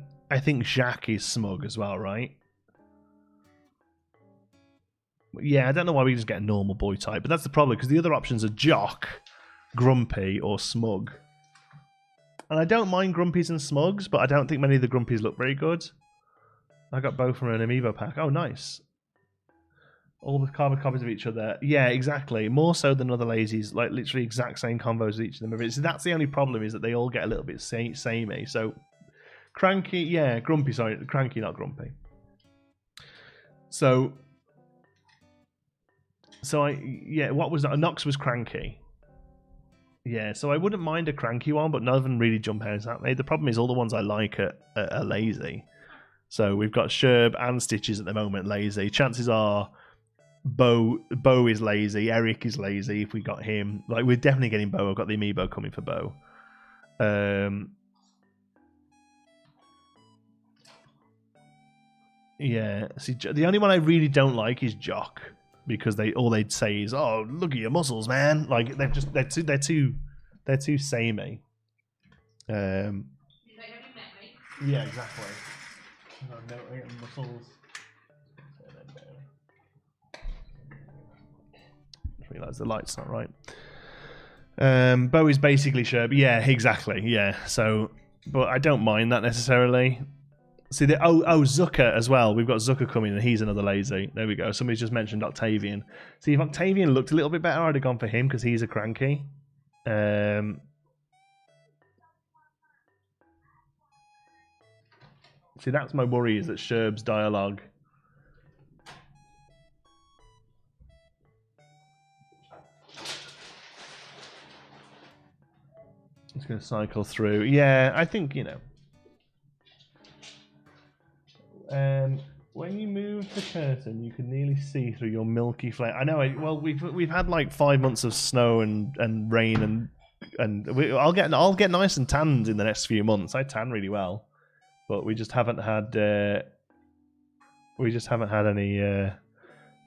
Jacques is smug as well, right? Yeah, I don't know why we just get a normal boy type, but that's the problem because the other options are jock, grumpy, or smug. And I don't mind grumpies and smugs, but I don't think many of the grumpies look very good. I got both from an amiibo pack. Oh, nice. All the carbon copies of each other. Yeah, exactly. More so than other lazies, like literally exact same combos with each of them. So that's the only problem, is that they all get a little bit samey. So cranky, yeah, grumpy, sorry. Cranky, not grumpy. So what was that? Nox was cranky. Yeah, so I wouldn't mind a cranky one, but none of them really jump out at me. The problem is all the ones I like are lazy. So we've got Sherb and Stitches at the moment lazy. Chances are Bo is lazy. Eric is lazy. If we got him, like we're definitely getting Bo. I've got the amiibo coming for Bo. Yeah. See, the only one I really don't like is Jock, because all they'd say is, "Oh, look at your muscles, man!" Like they're too samey. Yeah, exactly. No, muscles. Realise the light's not right. Bo is basically Sherb. Yeah, exactly. Yeah. So, but I don't mind that necessarily. See, Zucker as well. We've got Zucker coming, and he's another lazy. There we go. Somebody's just mentioned Octavian. See, if Octavian looked a little bit better, I'd have gone for him because he's a cranky. See, that's my worry, is that Sherb's dialogue. It's going to cycle through. Yeah, I think, when you move the curtain, you can nearly see through your milky flame. I know. Well, we've had like 5 months of snow and rain, and I'll get nice and tanned in the next few months. I tan really well, but we just haven't had any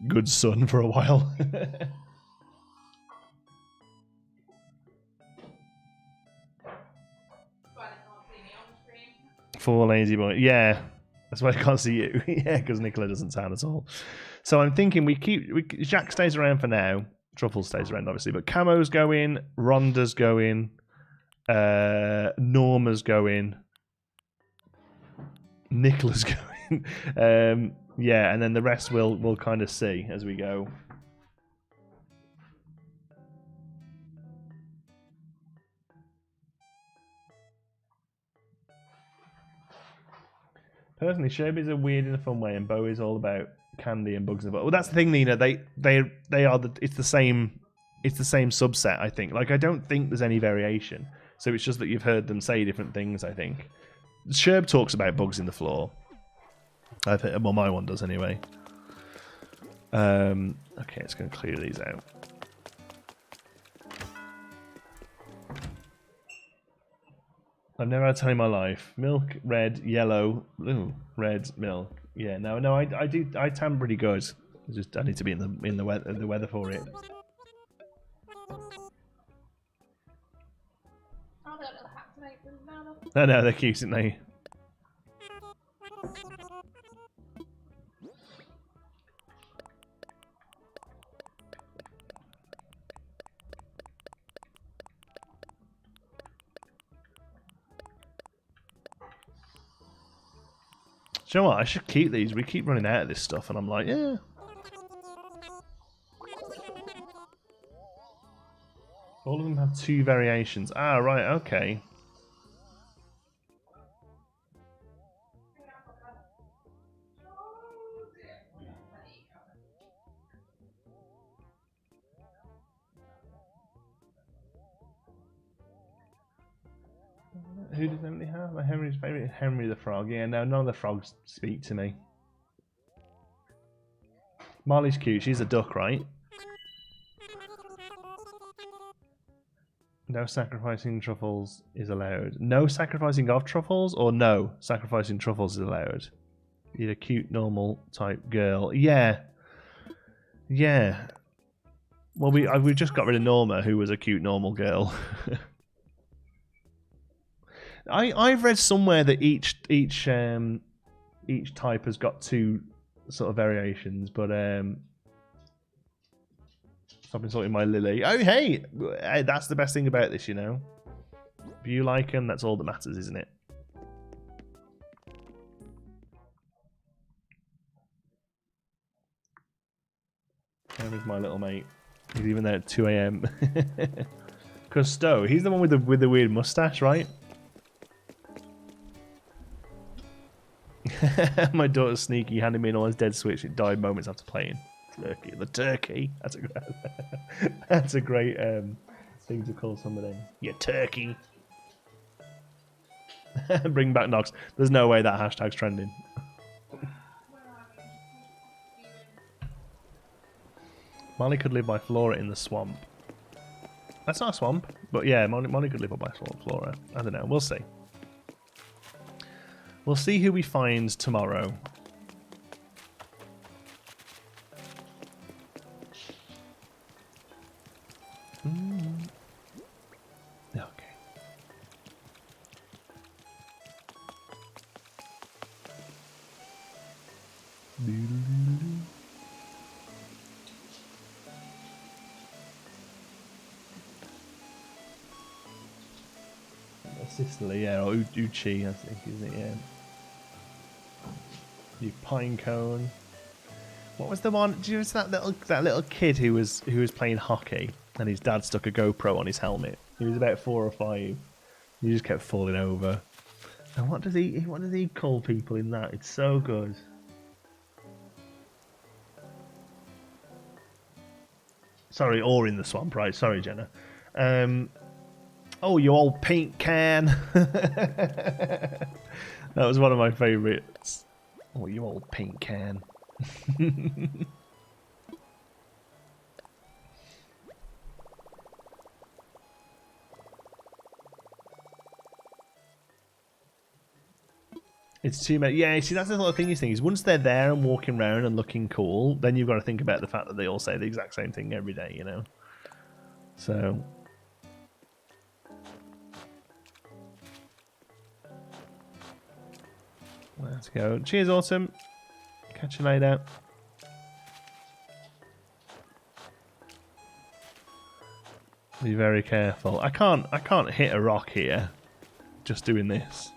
good sun for a while. For lazy boy, yeah. That's why I can't see you. Yeah, because Nicola doesn't sound at all. So I'm thinking Jacques stays around for now. Truffle stays around, obviously. But Camo's going. Rhonda's going. Norma's going. Nicola's going. Yeah, and then the rest we'll kind of see as we go. Personally, Sherb is a weird in a fun way, and Bo is all about candy and bugs and well, that's the thing, Nina. They are the it's the same subset. I think. Like I don't think there's any variation. So it's just that you've heard them say different things. I think Sherb talks about bugs in the floor. I think well, my one does anyway. Okay, it's going to clear these out. I've never had time in my life. Milk, red, yellow, ooh, red, milk. Yeah, no, I tan pretty good. I need to be in the weather for it.
Oh, they got little hats and aprons now.
I know they're cute, aren't they? Do you know what? I should keep these. We keep running out of this stuff, and I'm like, yeah. All of them have 2 variations. Ah, right, okay. Who does Emily have? My Henry's favourite Henry the Frog. Yeah, no, none of the frogs speak to me. Molly's cute. She's a duck, right? No sacrificing truffles is allowed. No sacrificing of truffles, or no sacrificing truffles is allowed. You're a cute, normal type girl. Yeah. Yeah. Well, we just got rid of Norma, who was a cute, normal girl. I've read somewhere that each type has got 2 sort of variations, but stop insulting my Lily. Oh hey, that's the best thing about this, you know. If you like them, that's all that matters, isn't it? There's my little mate. He's even there at 2 AM. Cousteau, he's the one with the weird mustache, right? My daughter's sneaky, handed me an almost dead Switch. It died moments after playing. The turkey. That's a great thing to call somebody. You turkey. Bring back Nox. There's no way that hashtag's trending. Molly could live by Flora in the swamp. That's not a swamp, but yeah, Molly could live by Flora. I don't know. We'll see. We'll see who we find tomorrow. Okay. Sicily, yeah, or Uchi, I think, isn't it? Yeah. You pine cone. What was the one? Do you remember that little kid who was playing hockey and his dad stuck a GoPro on his helmet? He was about 4 or 5. He just kept falling over. And what does he call people in that? It's so good. Sorry, or in the swamp, right? Sorry, Jenna. Oh, you old paint can. That was one of my favourites. Oh, you old paint can. It's too many. Yeah, see, that's the sort of thing you think is once they're there and walking around and looking cool, then you've got to think about the fact that they all say the exact same thing every day, you know? So... let's go. Cheers, Autumn. Catch you later. Be very careful. I can't hit a rock here. Just doing this.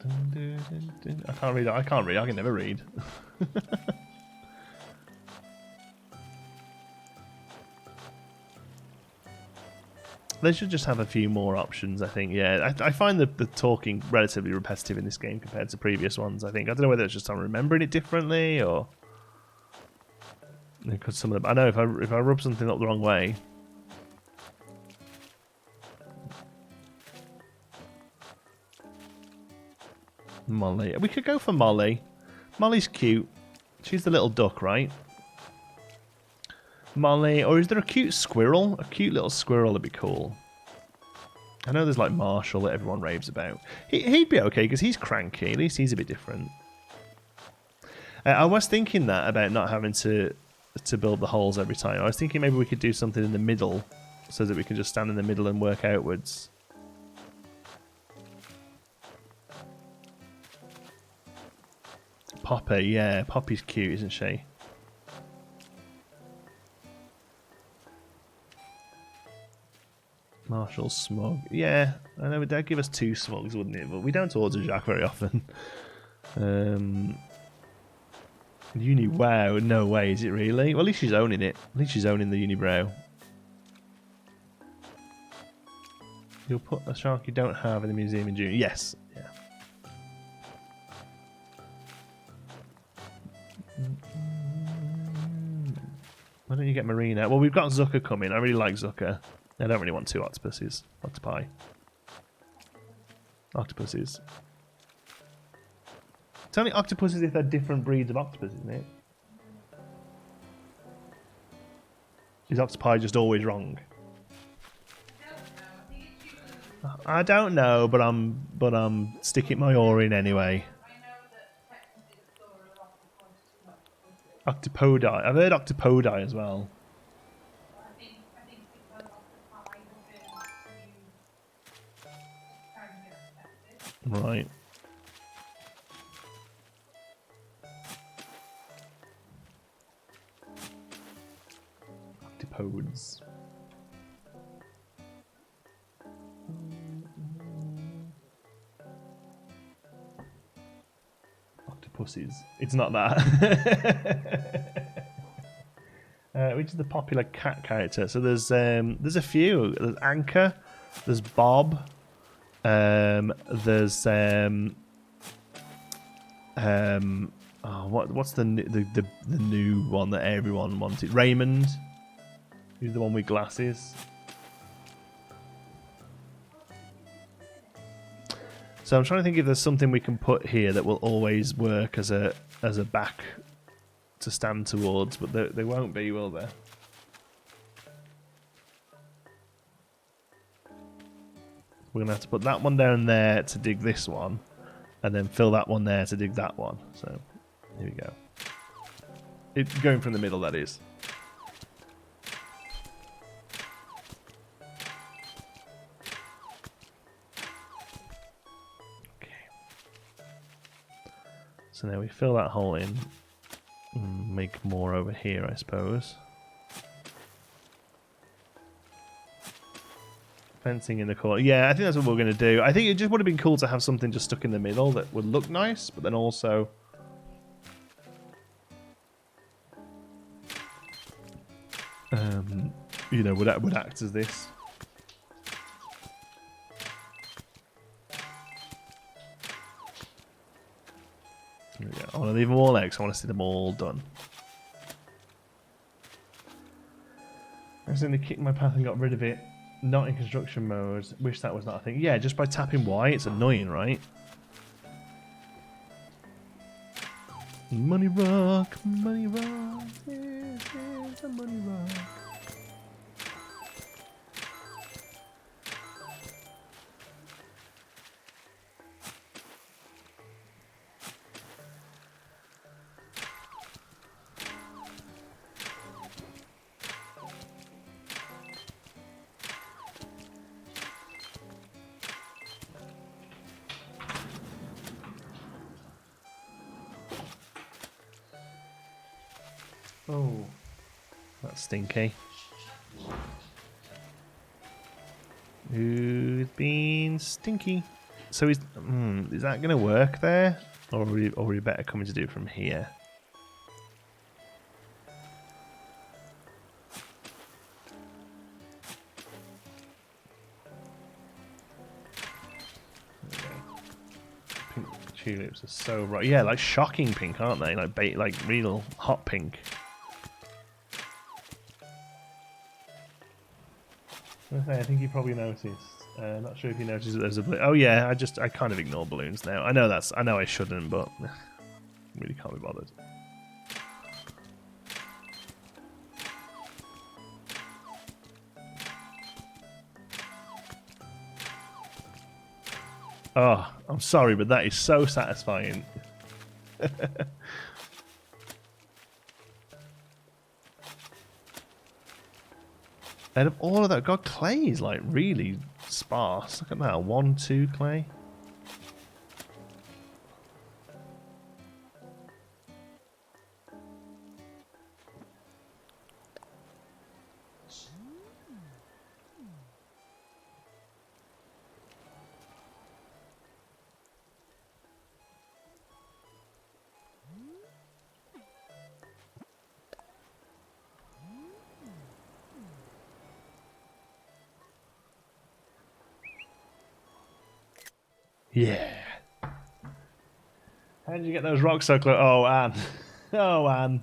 I can't read. I can never read. They should just have a few more options, I think. Yeah, I find the talking relatively repetitive in this game compared to previous ones, I think. I don't know whether it's just I'm remembering it differently or... Because some of them... I know if I rub something up the wrong way... Molly. We could go for Molly. Molly's cute. She's the little duck, right? Molly. Or is there a cute squirrel? A cute little squirrel would be cool. I know there's like Marshall that everyone raves about. He'd be okay because he's cranky. At least he's a bit different. I was thinking that about not having to build the holes every time. I was thinking maybe we could do something in the middle so that we can just stand in the middle and work outwards. Poppy, yeah. Poppy's cute, isn't she? Marshall's smug. Yeah, I know that'd give us 2 smugs, wouldn't it? But we don't order Jack very often. Uni wow, no way, is it really? Well, at least she's owning it. At least she's owning the unibrow. You'll put a shark you don't have in the museum in June. Yes. Yeah. Why don't you get Marina? Well, we've got Zucker coming. I really like Zucker. I don't really want 2 octopuses. Octopi. Octopuses. It's only octopuses if they're different breeds of octopus, isn't it? Is octopi just always wrong? I don't know, but I'm sticking my oar in anyway. Octopodi. I've heard octopodi as well. Right. Octopodes. Octopuses. It's not that. Which is the popular cat character? So there's a few. There's Anchor. There's Bob. There's what's the new one that everyone wanted? Raymond. Who's the one with glasses? So I'm trying to think if there's something we can put here that will always work as a back to stand towards, but they won't be, will there? We're going to have to put that one down there to dig this one, and then fill that one there to dig that one. So, here we go. It's going from the middle, that is. Okay. So now we fill that hole in, and make more over here, I suppose. Fencing in the corner. Yeah, I think that's what we're going to do. I think it just would have been cool to have something just stuck in the middle that would look nice, but then also... you know, would act as this. There we go. I want to leave them all out because I want to see them all done. I accidentally kicked my path and got rid of it. Not in construction mode. Wish that was not a thing. Yeah, just by tapping Y, it's annoying, right? Money rock, money rock, yes, yes, a money rock. Oh, that's stinky. Who's been stinky? So is that going to work there? Or are we better coming to do it from here? shapes are so bright. Yeah, like shocking pink, aren't they? Like real hot pink. I think you probably noticed. Not sure if you noticed that there's a blue. Oh yeah, I kind of ignore balloons now. I know I shouldn't, but really can't be bothered. Oh, I'm sorry, but that is so satisfying. Out of all of that, God, clay is like really sparse. Look at that, 1, 2 clay. Yeah. How did you get those rocks so close? Oh, Anne. Oh, Anne.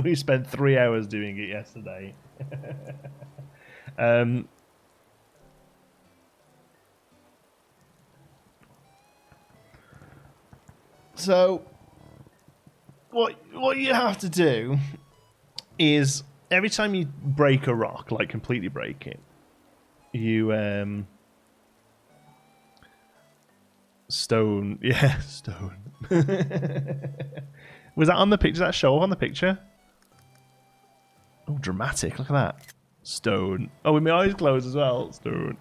We spent 3 hours doing it yesterday. So, what you have to do is every time you break a rock, like completely break it, you stone. Yeah, stone. Was that on the picture? Does that show up on the picture? Oh, dramatic. Look at that. Stone. Oh, with my eyes closed as well. Stone.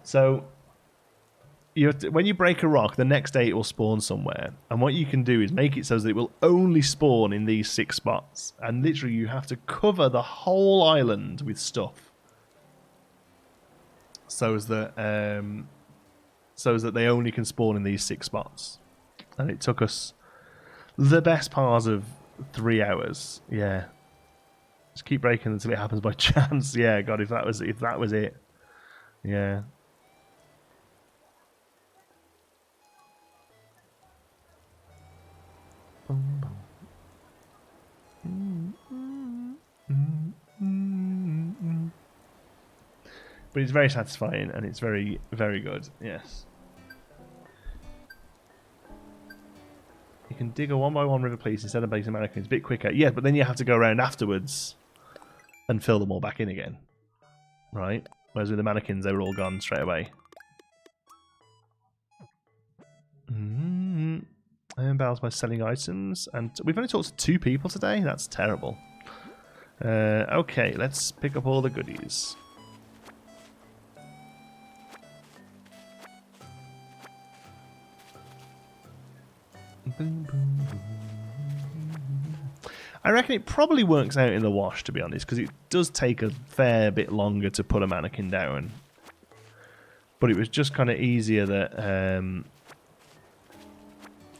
So, you have to, when you break a rock, the next day it will spawn somewhere. And what you can do is make it so that it will only spawn in these 6 spots. And literally you have to cover the whole island with stuff. So as that they only can spawn in these 6 spots. And it took us the best part of 3 hours. Yeah. Just keep breaking until it happens by chance. Yeah, God, if that was it. Yeah. But it's very satisfying and it's very, very good. Yes. You can dig a 1x1 river, please, instead of placing mannequins. A bit quicker. Yeah, but then you have to go around afterwards and fill them all back in again. Right? Whereas with the mannequins, they were all gone straight away. Earn balance by selling items. And we've only talked to 2 people today? That's terrible. Okay, let's pick up all the goodies. I reckon it probably works out in the wash, to be honest, because it does take a fair bit longer to put a mannequin down. But it was just kind of easier that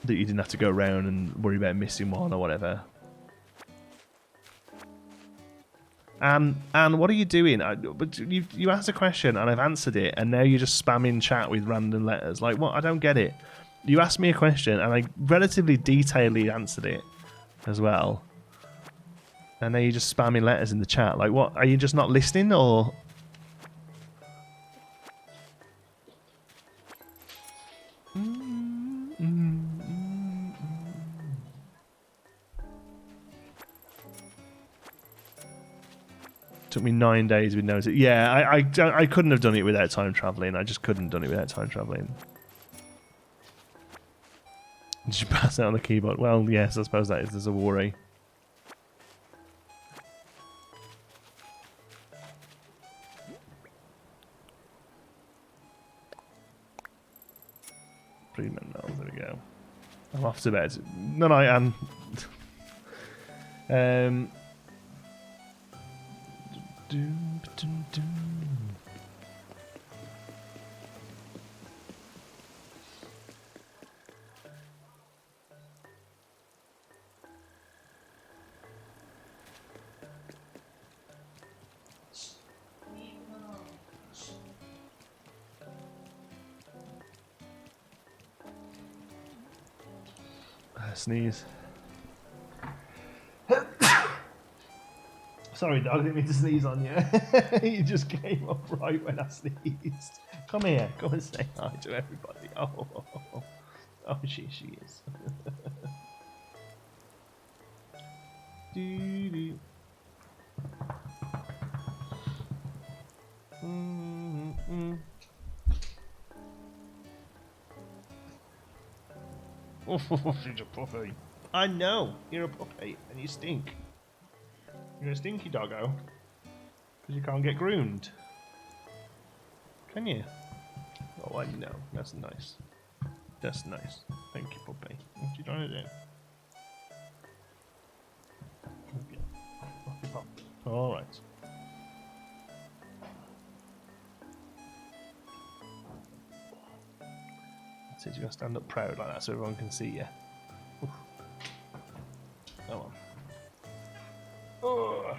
that you didn't have to go around and worry about missing one or whatever. And what are you doing? But you asked a question and I've answered it, and now you're just spamming chat with random letters. Like, what? I don't get it. You asked me a question and I relatively detailedly answered it as well. And now you're just spamming letters in the chat. Like, what? Are you just not listening, or? Took me 9 days with notice. Yeah, I couldn't have done it without time traveling. I just couldn't have done it without time traveling. Did you pass out on the keyboard? Well, yes, I suppose that is a worry. There we go. I'm off to bed. No, I am. Sneeze. Sorry, dog, didn't mean to sneeze on you. You just came up right when I sneezed. Come here, come and say hi to everybody. Oh, she is. Doo-doo. She's a puppy. I know, you're a puppy and you stink. You're a stinky doggo. Because you can't get groomed. Can you? Oh, I know. That's nice. That's nice. Thank you, puppy. What you trying to do? Alright. So you're going to stand up proud like that so everyone can see you. Oof. Come on. Oh.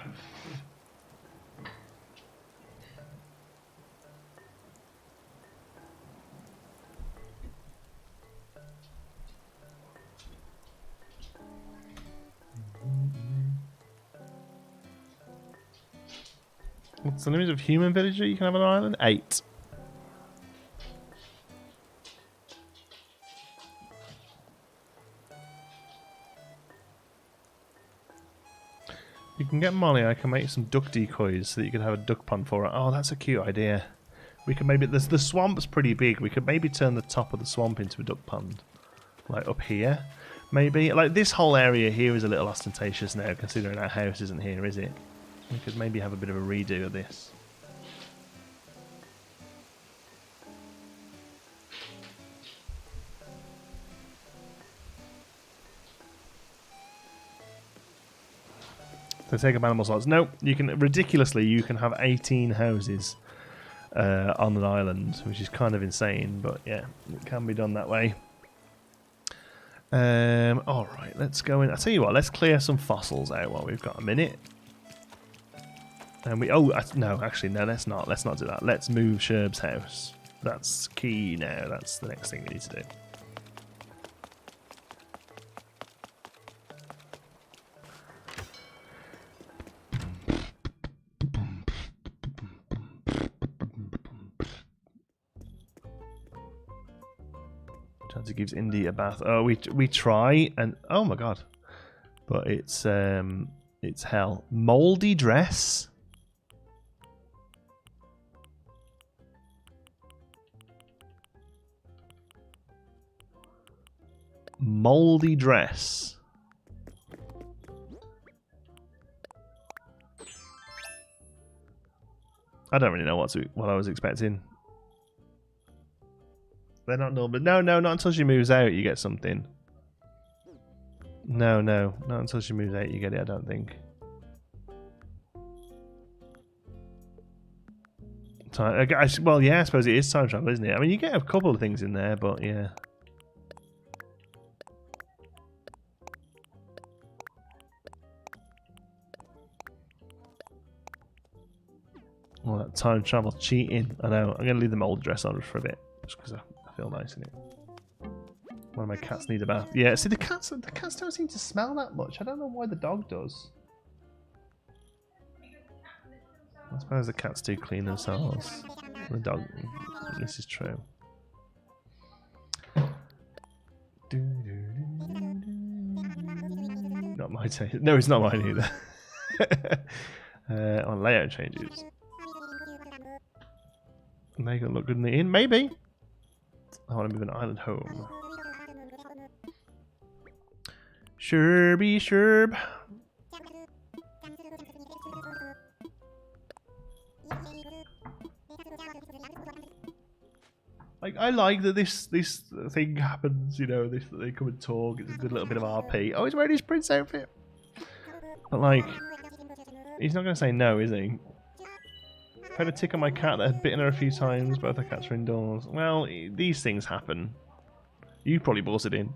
What's the limit of human villager you can have on an island? 8. You can get Molly. I can make some duck decoys so that you can have a duck pond for it. Oh, that's a cute idea. We could maybe... the swamp's pretty big. We could maybe turn the top of the swamp into a duck pond. Like up here. Maybe. Like this whole area here is a little ostentatious now, considering our house isn't here, is it? We could maybe have a bit of a redo of this. So take up animal slots. No, you can ridiculously you can have 18 houses on an island, which is kind of insane, but yeah, it can be done that way. All right, let's go in. I tell you what, let's clear some fossils out while we've got a minute. And we no, actually no, let's not do that. Let's move Sherb's house. That's key now. That's the next thing we need to do. Chancy gives Indy a bath. Oh, we try and oh my god, but it's hell. Moldy dress. Moldy dress. I don't really know what I was expecting. They're not normal. No, not until she moves out you get something. No, not until she moves out you get it, I don't think. Well, yeah, I suppose it is time travel, isn't it? I mean, you get a couple of things in there, but yeah. Well, that time travel cheating. I know. I'm going to leave the mold dress on for a bit, just because I feel nice in it. One of my cats need a bath. Yeah, see, the cats don't seem to smell that much. I don't know why the dog does. I suppose the cats do clean themselves. The dog. This is true. Not my taste. No, it's not mine either. On layout changes. Make it look good in the inn? Maybe. I want to move an island home. Sherb. Like, I like that this thing happens, you know, that they come and talk. It's a good little bit of RP. Oh, he's wearing his prince outfit. But like, he's not going to say no, is he? I had a tick on my cat that had bitten her a few times. Both the cats are indoors. Well, these things happen. You probably bought it in.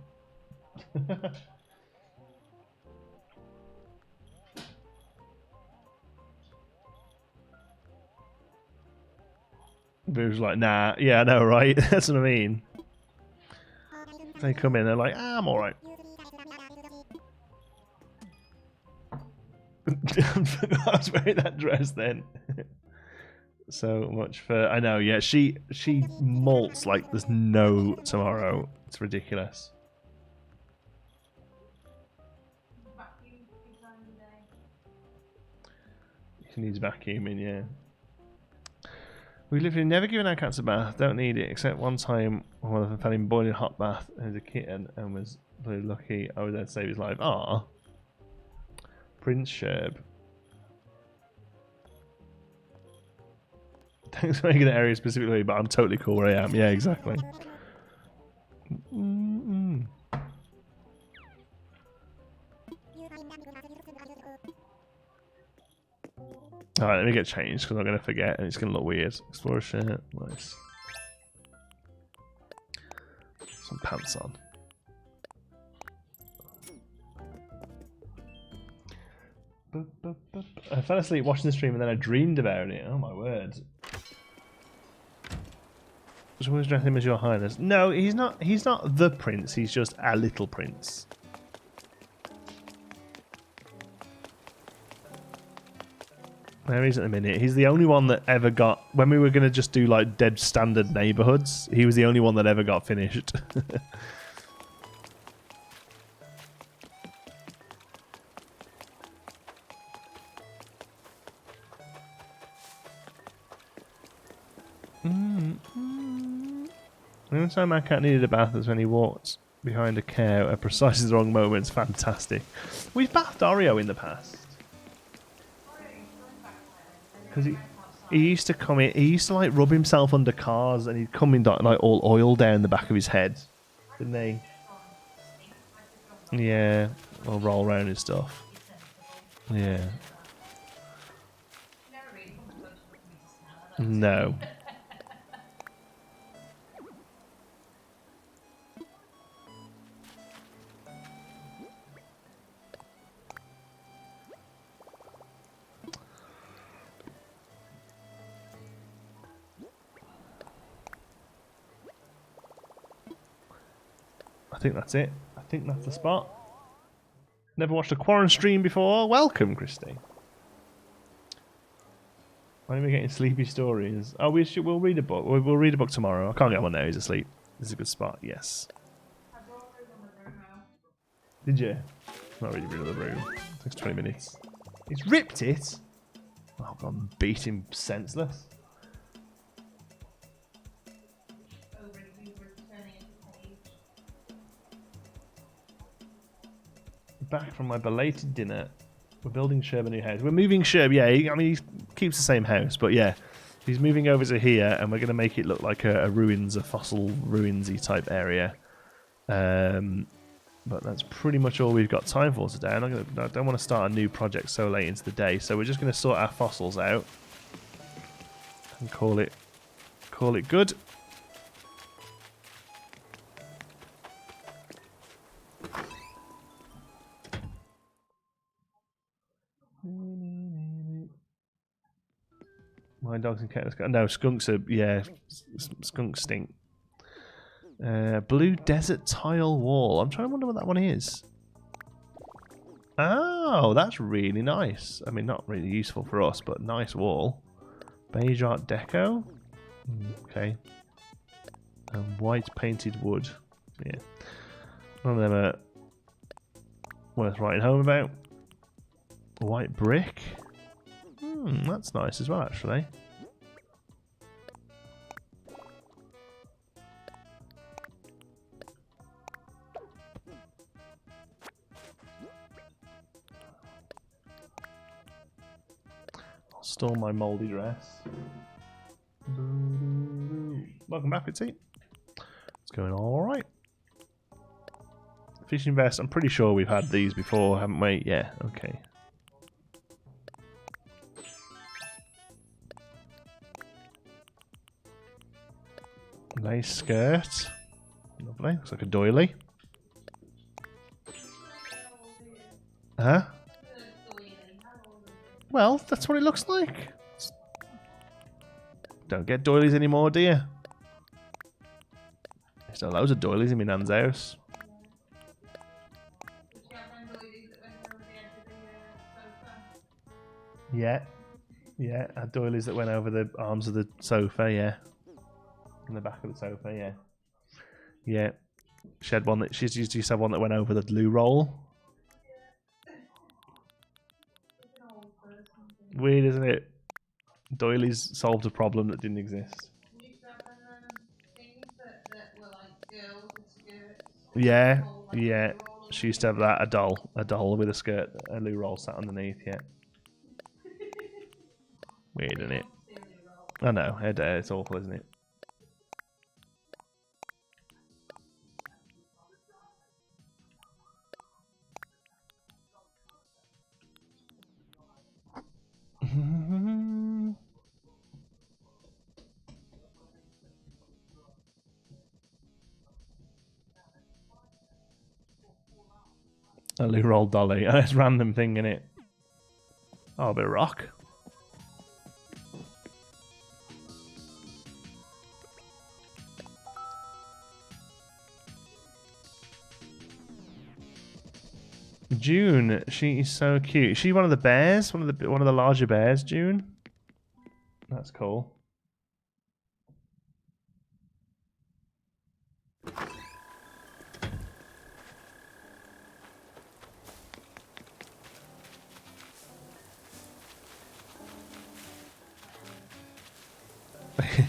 But it was like, nah, yeah, I know, right? That's what I mean. They come in, they're like, I'm alright. I forgot I was wearing that dress then. So much for I know, yeah, she molts like there's no tomorrow. It's ridiculous.
Vacuum every time of the day.
She needs vacuuming, yeah. We literally never given our cats a bath. Don't need it. Except one time, one of them fell in boiling hot bath as a kitten and was really lucky I was there to save his life. Ah, Prince Sherb. Thanks for making the area specifically, but I'm totally cool where I am. Yeah, exactly. Alright, let me get changed because I'm going to forget and it's going to look weird. Explorer shirt. Nice. Some pants on. I fell asleep watching the stream and then I dreamed about it. Oh my word. Just always dress him as your highness. No, he's not. He's not the prince. He's just a little prince. There he is at the minute. He's the only one that ever got. When we were going to just do like dead standard neighborhoods, he was the only one that ever got finished. The only time my cat needed a bath was when he walked behind a cow at precisely the wrong moments. Fantastic. We've bathed Oreo in the past. Because he used to come in, he used to like rub himself under cars and he'd come in like all oil down the back of his head. Didn't he? Yeah. Or roll around and stuff. Yeah. No. I think that's it. I think that's the spot. Never watched a Quarren stream before. Welcome, Christy. Why are we getting sleepy stories? Oh, we'll read a book. We'll read a book tomorrow. I can't get one now. He's asleep. This is a good spot. Yes. Did you? Not really rid of the room. It takes 20 minutes. He's ripped it. Oh, God, beat him senseless. Back from my belated dinner. We're building Sherb a new house. We're moving Sherb, yeah. I mean, he keeps the same house, but yeah. He's moving over to here, and we're going to make it look like a ruins, a fossil ruinsy type area. But that's pretty much all we've got time for today. I don't want to start a new project so late into the day, so we're just going to sort our fossils out and call it good. My dogs and cats. No, skunks are, yeah, skunks stink. Blue desert tile wall. I'm trying to wonder what that one is. Oh, that's really nice. I mean, not really useful for us, but nice wall. Beige art deco. Okay. And white painted wood. Yeah. None of them are worth writing home about. White brick. That's nice as well, actually. I'll store my mouldy dress. Welcome back, Pitsy. It's going all right. Fishing vest. I'm pretty sure we've had these before, haven't we? Yeah. Okay. Nice skirt. Lovely. Looks like a doily. Huh? Well, that's what it looks like. Don't get doilies anymore, do you? There's still loads of doilies in my nan's house. Yeah. Yeah, had doilies that went over the arms of the sofa, yeah. In the back of the sofa, yeah. Yeah. She had one that she used to have one that went over the loo roll. Weird, isn't it? Doilies solved a problem that didn't exist.
We used to have things that were like girls with skirts.
Yeah,
All, like,
yeah.
loo roll
She used to have that, a doll with a skirt, a loo roll sat underneath, yeah. Weird, isn't it? I know, it's awful, isn't it? A loo roll dolly. It's a random thing, innit? Oh, a bit of rock. June, she is so cute. Is she one of the bears? One of the larger bears, June? That's cool.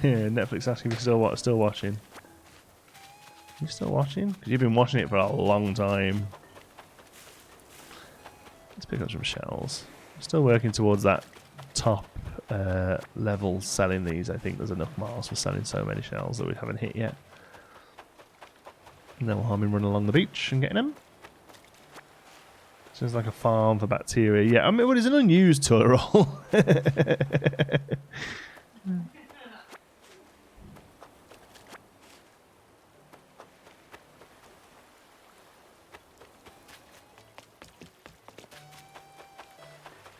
Netflix asking if you're still watching. You still watching? Because you've been watching it for a long time. Let's pick up some shells. Still working towards that top level selling these. I think there's enough miles for selling so many shells that we haven't hit yet. No harm in running along the beach and getting them. Seems like a farm for bacteria. Yeah, I mean, well, it's an unused toilet roll.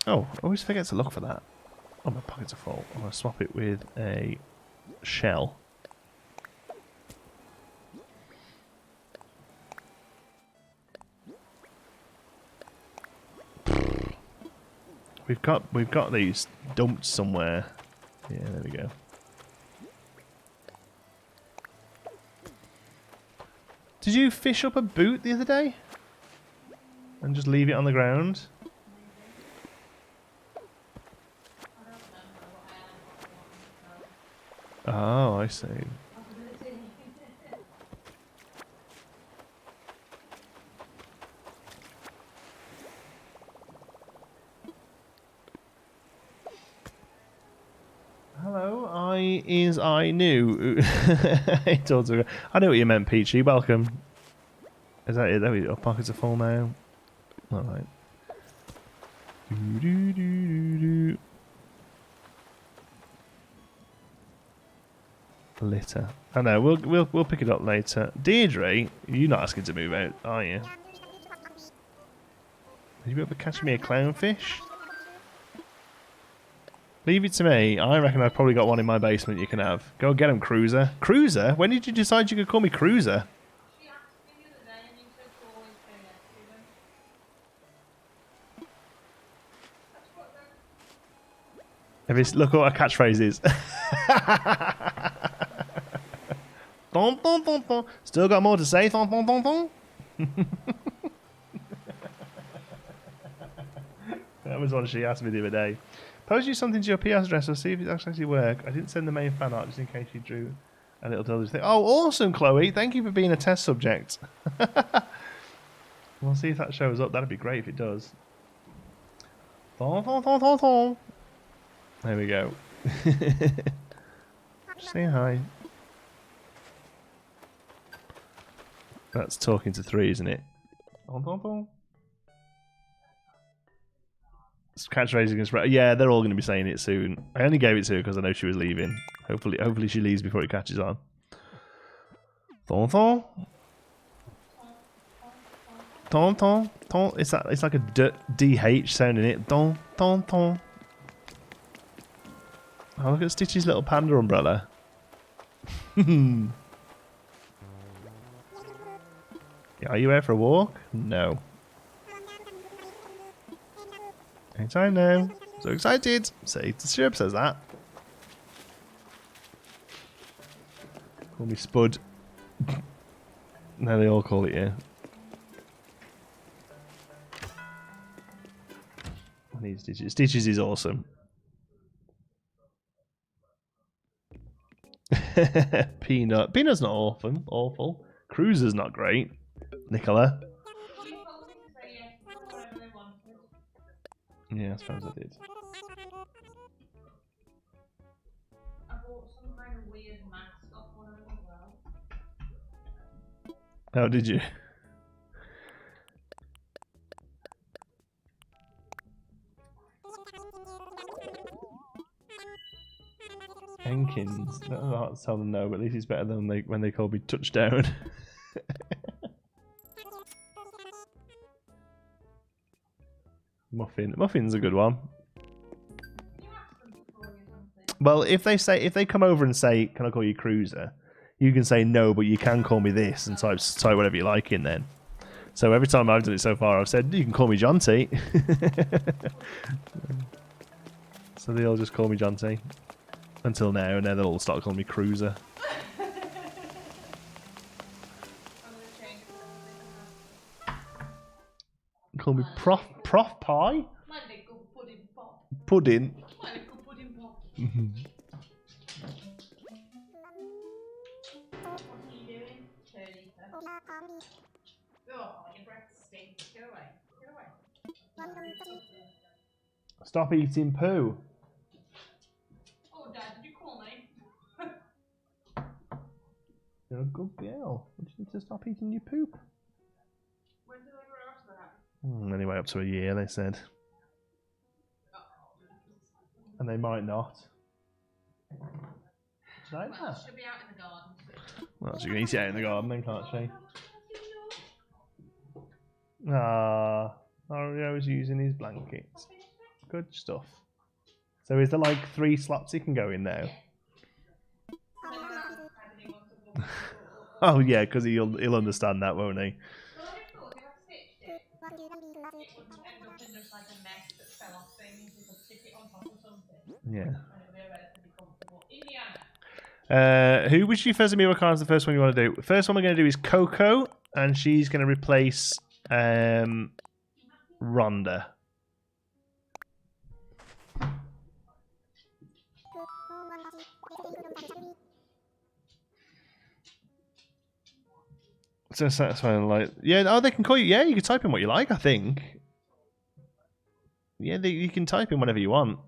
Oh, I always forget to look for that. Oh, my pockets are full. I'm going to swap it with a shell. We've got these dumped somewhere. Yeah, there we go. Did you fish up a boot the other day? And just leave it on the ground? Oh, I see. Hello, I knew. I know what you meant, Peachy. Welcome. Is that it? There we go. Pockets are full now. Alright. Litter. I know, we'll pick it up later. Deirdre, you're not asking to move out, are you? Would you be able to catch me a clownfish? Leave it to me. I reckon I've probably got one in my basement you can have. Go get him, Cruiser. Cruiser? When did you decide you could call me Cruiser?
She asked me the other day and you said to always say yes to them. That's what
Look at what our catchphrase is. Thon, thon, thon, thon. Still got more to say. Thon, thon, thon, thon. That was one she asked me the other day. Post you something to your PS address or see if it actually works. I didn't send the main fan art just in case you drew a little dollars thing. Oh, awesome, Chloe. Thank you for being a test subject. We'll see if that shows up. That'd be great if it does. Thon, thon, thon, thon, thon. There we go. Just say hi. That's talking to three, isn't it? Thon, thon, thon. Catchphrase against. Yeah, they're all going to be saying it soon. I only gave it to her because I know she was leaving. Hopefully she leaves before it catches on. Thon, thon. Thon, thon, thon. It's like a DH sound in it. Thon, thon, thon. Oh, look at Stitch's little panda umbrella. Are you out for a walk? No. Anytime now. So excited. See, Sherb says that. Call me Spud. No, they all call it, yeah. I need Stitches. Stitches is awesome. Peanut. Peanut's not awful. Awful. Cruiser's not great. Nicola.
We told them to say yes, whatever they wanted.
Yeah, I suppose I did.
I bought some kind of weird mask off one of them as well.
How did you? Jenkins. That's hard to tell them no, but at least it's better than when they called me touchdown. Muffin. Muffin's a good one.
You asked them to call you something.
Well, if they come over and say, "Can I call you Cruiser?" You can say no, but you can call me this and type whatever you like in then. So every time I've done it so far, I've said, "You can call me John T." So they all just call me John T. Until now, and then they'll all start calling me Cruiser.
I'm gonna change it to something.
Call me Prof Pie?
My little pudding pop.
Pudding.
My little pudding pop. What are you doing? Turdy. Oh, your breath stinks. Go away. Go away.
Stop eating poo.
Oh, Dad, did you call me?
You're a good girl. You need to stop eating your poop.
When did I grow up to that?
Anyway, up to a year, they said. And they might not. Like
Well,
that.
she'll be out in the garden soon.
Well, she can eat it out in the garden then, can't she? Ah, Oreo is using his blanket. Good stuff. So is there like 3 slots he can go in now? Oh yeah, because he'll understand that, won't he?
Well, I just thought if I stitched it, it would end up in just like a mess that fell off things. You could stick it on top of something.
Yeah.
And it'd be relatively comfortable. Indiana.
Who which of your first amiibo cards is the first one you want to do? First one we're going to do is Coco, and she's going to replace Rhonda. So satisfying, like, yeah. Oh, they can call you. Yeah, you can type in what you like. I think. Yeah, you can type in whatever you want.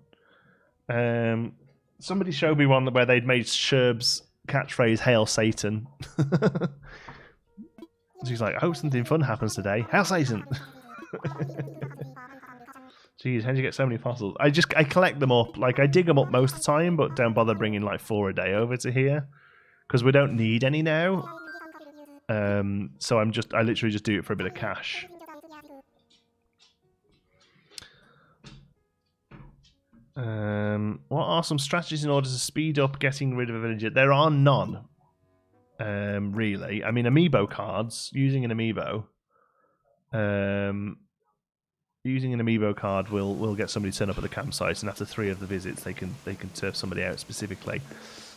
Somebody showed me one where they'd made Sherb's catchphrase "Hail Satan." She's like, "I hope something fun happens today. Hail Satan!" Jeez, how'd you get so many fossils? I collect them up. Like I dig them up most of the time, but don't bother bringing like 4 a day over to here because we don't need any now. So I literally just do it for a bit of cash. What are some strategies in order to speed up getting rid of a villager? There are none. Really. I mean, amiibo cards. Using an amiibo card will get somebody to turn up at the campsite, and after 3 of the visits, they can turf somebody out specifically.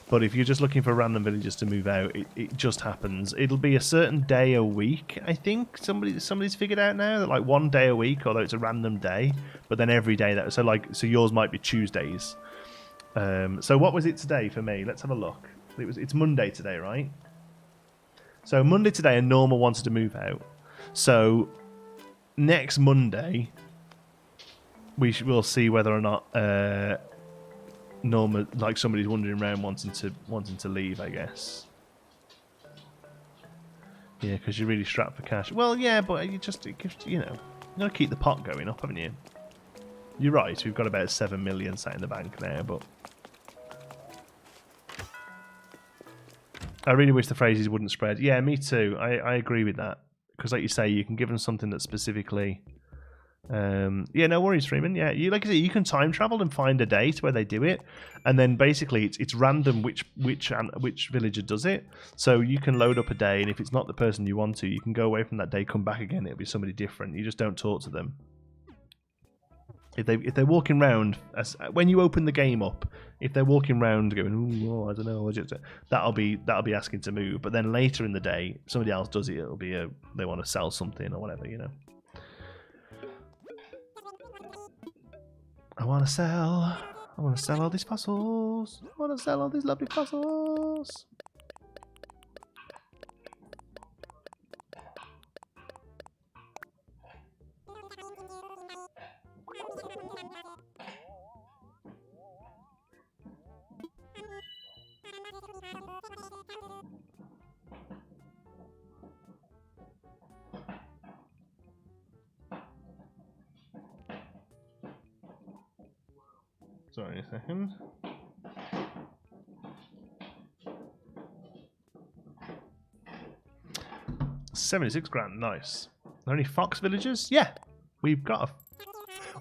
But if you're just looking for random villagers to move out, it just happens. It'll be a certain day a week, I think. Somebody's figured out now that like 1 day a week, although it's a random day, but then every day that so yours might be Tuesdays. So what was it today for me? Let's have a look. It's Monday today, right? So Monday today, a normal wanted to move out. So next Monday, we'll see whether or not Norma, like somebody's wandering around wanting to leave, I guess. Yeah, because you're really strapped for cash. Well, yeah, but it gives you gotta keep the pot going up, haven't you? You're right. We've got about 7 million sat in the bank now, but I really wish the phrases wouldn't spread. Yeah, me too. I agree with that because, like you say, you can give them something that's specifically. Yeah, no worries, Freeman. Yeah, like I say, you can time travel and find a date where they do it, and then basically it's random which villager does it. So you can load up a day, and if it's not the person you want to, you can go away from that day, come back again. It'll be somebody different. You just don't talk to them. If they're walking around when you open the game up, if they're walking around going, "Ooh, oh, I don't know," that'll be asking to move. But then later in the day, if somebody else does it. It'll be they want to sell something or whatever, you know. I want to sell all these fossils. I want to sell all these lovely fossils. Sorry a second. $76,000, nice. Are there any fox villagers? Yeah, we've got a...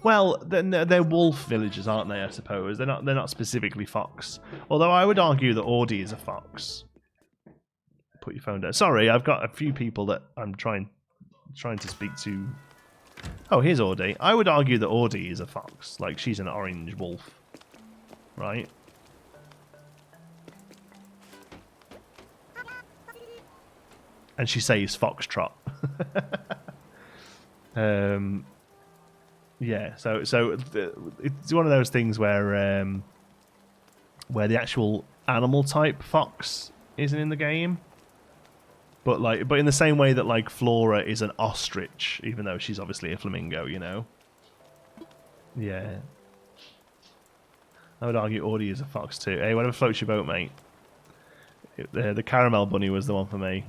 Well, they're wolf villagers, aren't they, I suppose? They're not specifically fox. Although I would argue that Audie is a fox. Put your phone down. Sorry, I've got a few people that I'm trying to speak to. Oh, here's Audie. I would argue that Audie is a fox. Like, she's an orange wolf. Right? And she says foxtrot. Yeah, so it's one of those things where the actual animal type fox isn't in the game, but in the same way that like Flora is an ostrich, even though she's obviously a flamingo, you know. Yeah. I would argue Audie is a fox too. Hey, whatever floats your boat, mate. The caramel bunny was the one for me.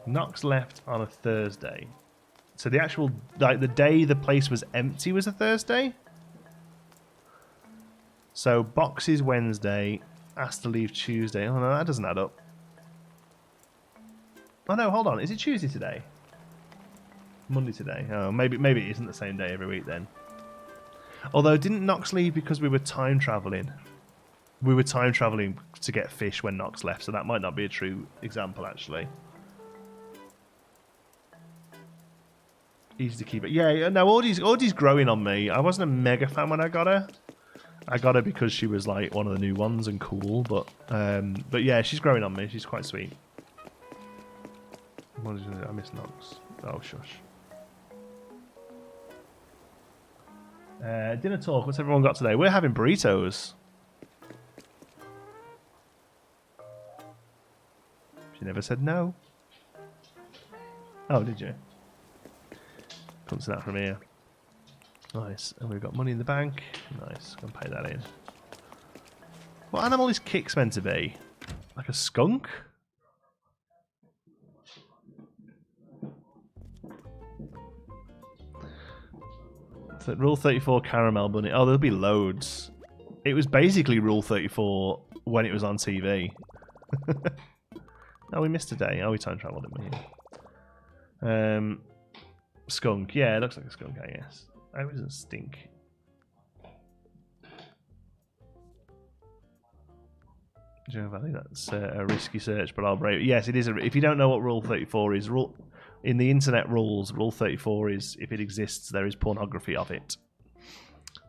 Knox left on a Thursday. So the actual, like, the day the place was empty was a Thursday? So Box is Wednesday, asked to leave Tuesday. Oh no, that doesn't add up. Oh no, hold on. Is it Tuesday today? Monday today. Oh, maybe it isn't the same day every week then. Although, didn't Knox leave because we were time travelling? We were time travelling to get fish when Knox left, so that might not be a true example, actually. Easy to keep it. Yeah, no, Audie's growing on me. I wasn't a mega fan when I got her. I got her because she was like one of the new ones and cool, but yeah, she's growing on me. She's quite sweet. What is it? I miss Knox. Oh, shush. Dinner talk. What's everyone got today? We're having burritos. She never said no. Oh, did you? Couldn't see that from here. Nice. And we've got money in the bank. Nice. Go and pay that in. What animal is Kix meant to be? Like a skunk? So Rule 34 caramel bunny. Oh, there'll be loads. It was basically Rule 34 when it was on TV. Oh, we missed a day. Oh, we time travelled, didn't we? Skunk. Yeah, it looks like a skunk, I guess. Oh, it doesn't stink. Joe Valley, that's a risky search, but I'll brave it. Yes, it is. If you don't know what Rule 34 is, in the internet rules, Rule 34 is if it exists, there is pornography of it.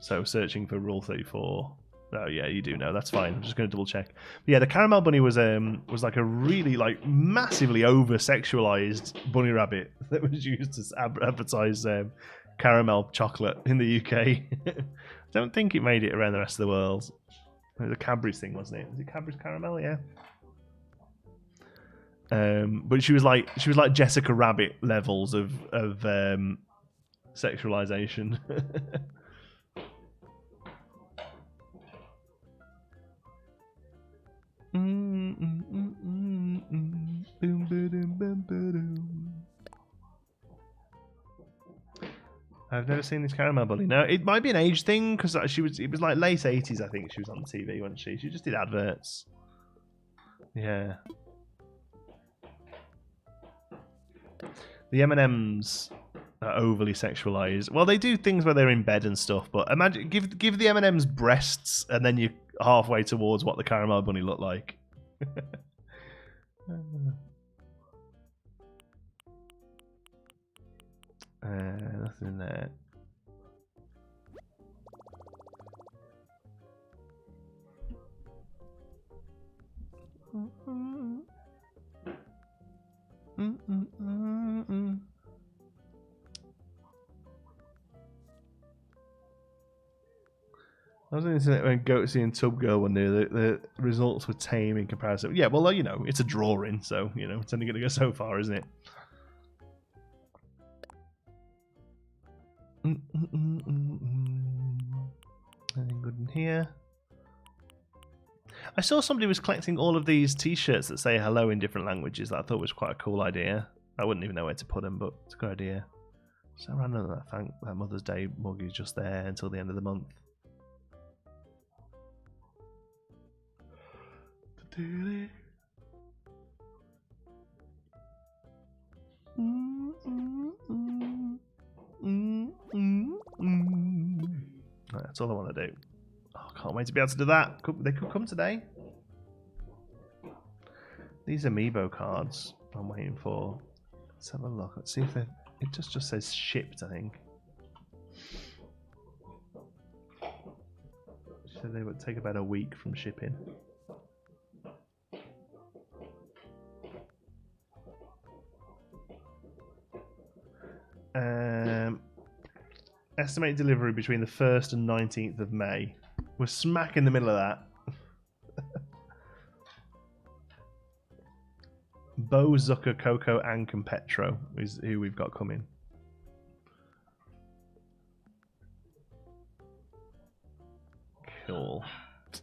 So searching for Rule 34. Oh yeah, you do know. That's fine. I'm just going to double check. But yeah, the caramel bunny was like a really like massively over sexualized bunny rabbit that was used to advertise caramel chocolate in the UK. I don't think it made it around the rest of the world. It was a Cadbury's thing, wasn't it? Was it Cadbury's caramel? Yeah. But she was like Jessica Rabbit levels of sexualization. I've never seen this caramel bunny. No, it might be an age thing because it was like late 80s, I think. She was on TV, wasn't she? She just did adverts. Yeah. The M&Ms overly sexualized. Well, they do things where they're in bed and stuff, but imagine give the M&Ms breasts, and then you're halfway towards what the caramel bunny looked like. Nothing in there. I was on the internet when Goatsy and Tub Girl were new. The results were tame in comparison. Yeah, well, you know, it's a drawing, so you know it's only going to go so far, isn't it? Anything good in here? I saw somebody was collecting all of these T-shirts that say hello in different languages. That I thought was quite a cool idea. I wouldn't even know where to put them, but it's a good idea. So random that Mother's Day mug is just there until the end of the month. That's all I want to do. Oh, can't wait to be able to do that. They could come today. These amiibo cards I'm waiting for. Let's have a look. Let's see if it just says shipped, I think. So they would take about a week from shipping. Estimate delivery between the 1st and 19th of May. We're smack in the middle of that. Bo, Zucker, Coco, and Competro is who we've got coming. Cool.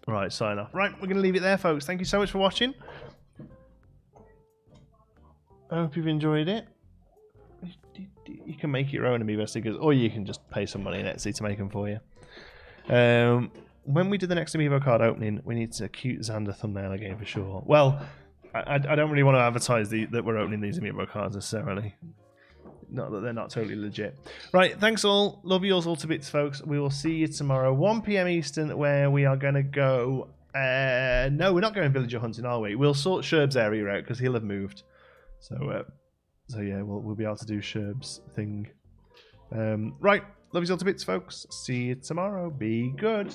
Right, sign off. Right, we're going to leave it there, folks. Thank you so much for watching. I hope you've enjoyed it. You can make your own amiibo stickers, or you can just pay some money in Etsy to make them for you. When we do the next amiibo card opening, we need a cute Xander thumbnail again for sure. Well, I don't really want to advertise that we're opening these amiibo cards necessarily. Not that they're not totally legit. Right, thanks all. Love you all to bits, folks. We will see you tomorrow, 1 PM Eastern, where we are going to go... no, we're not going villager hunting, are we? We'll sort Sherb's area out, because he'll have moved. So yeah, we'll be able to do Sherb's thing. Right, love you all to bits, folks. See you tomorrow. Be good.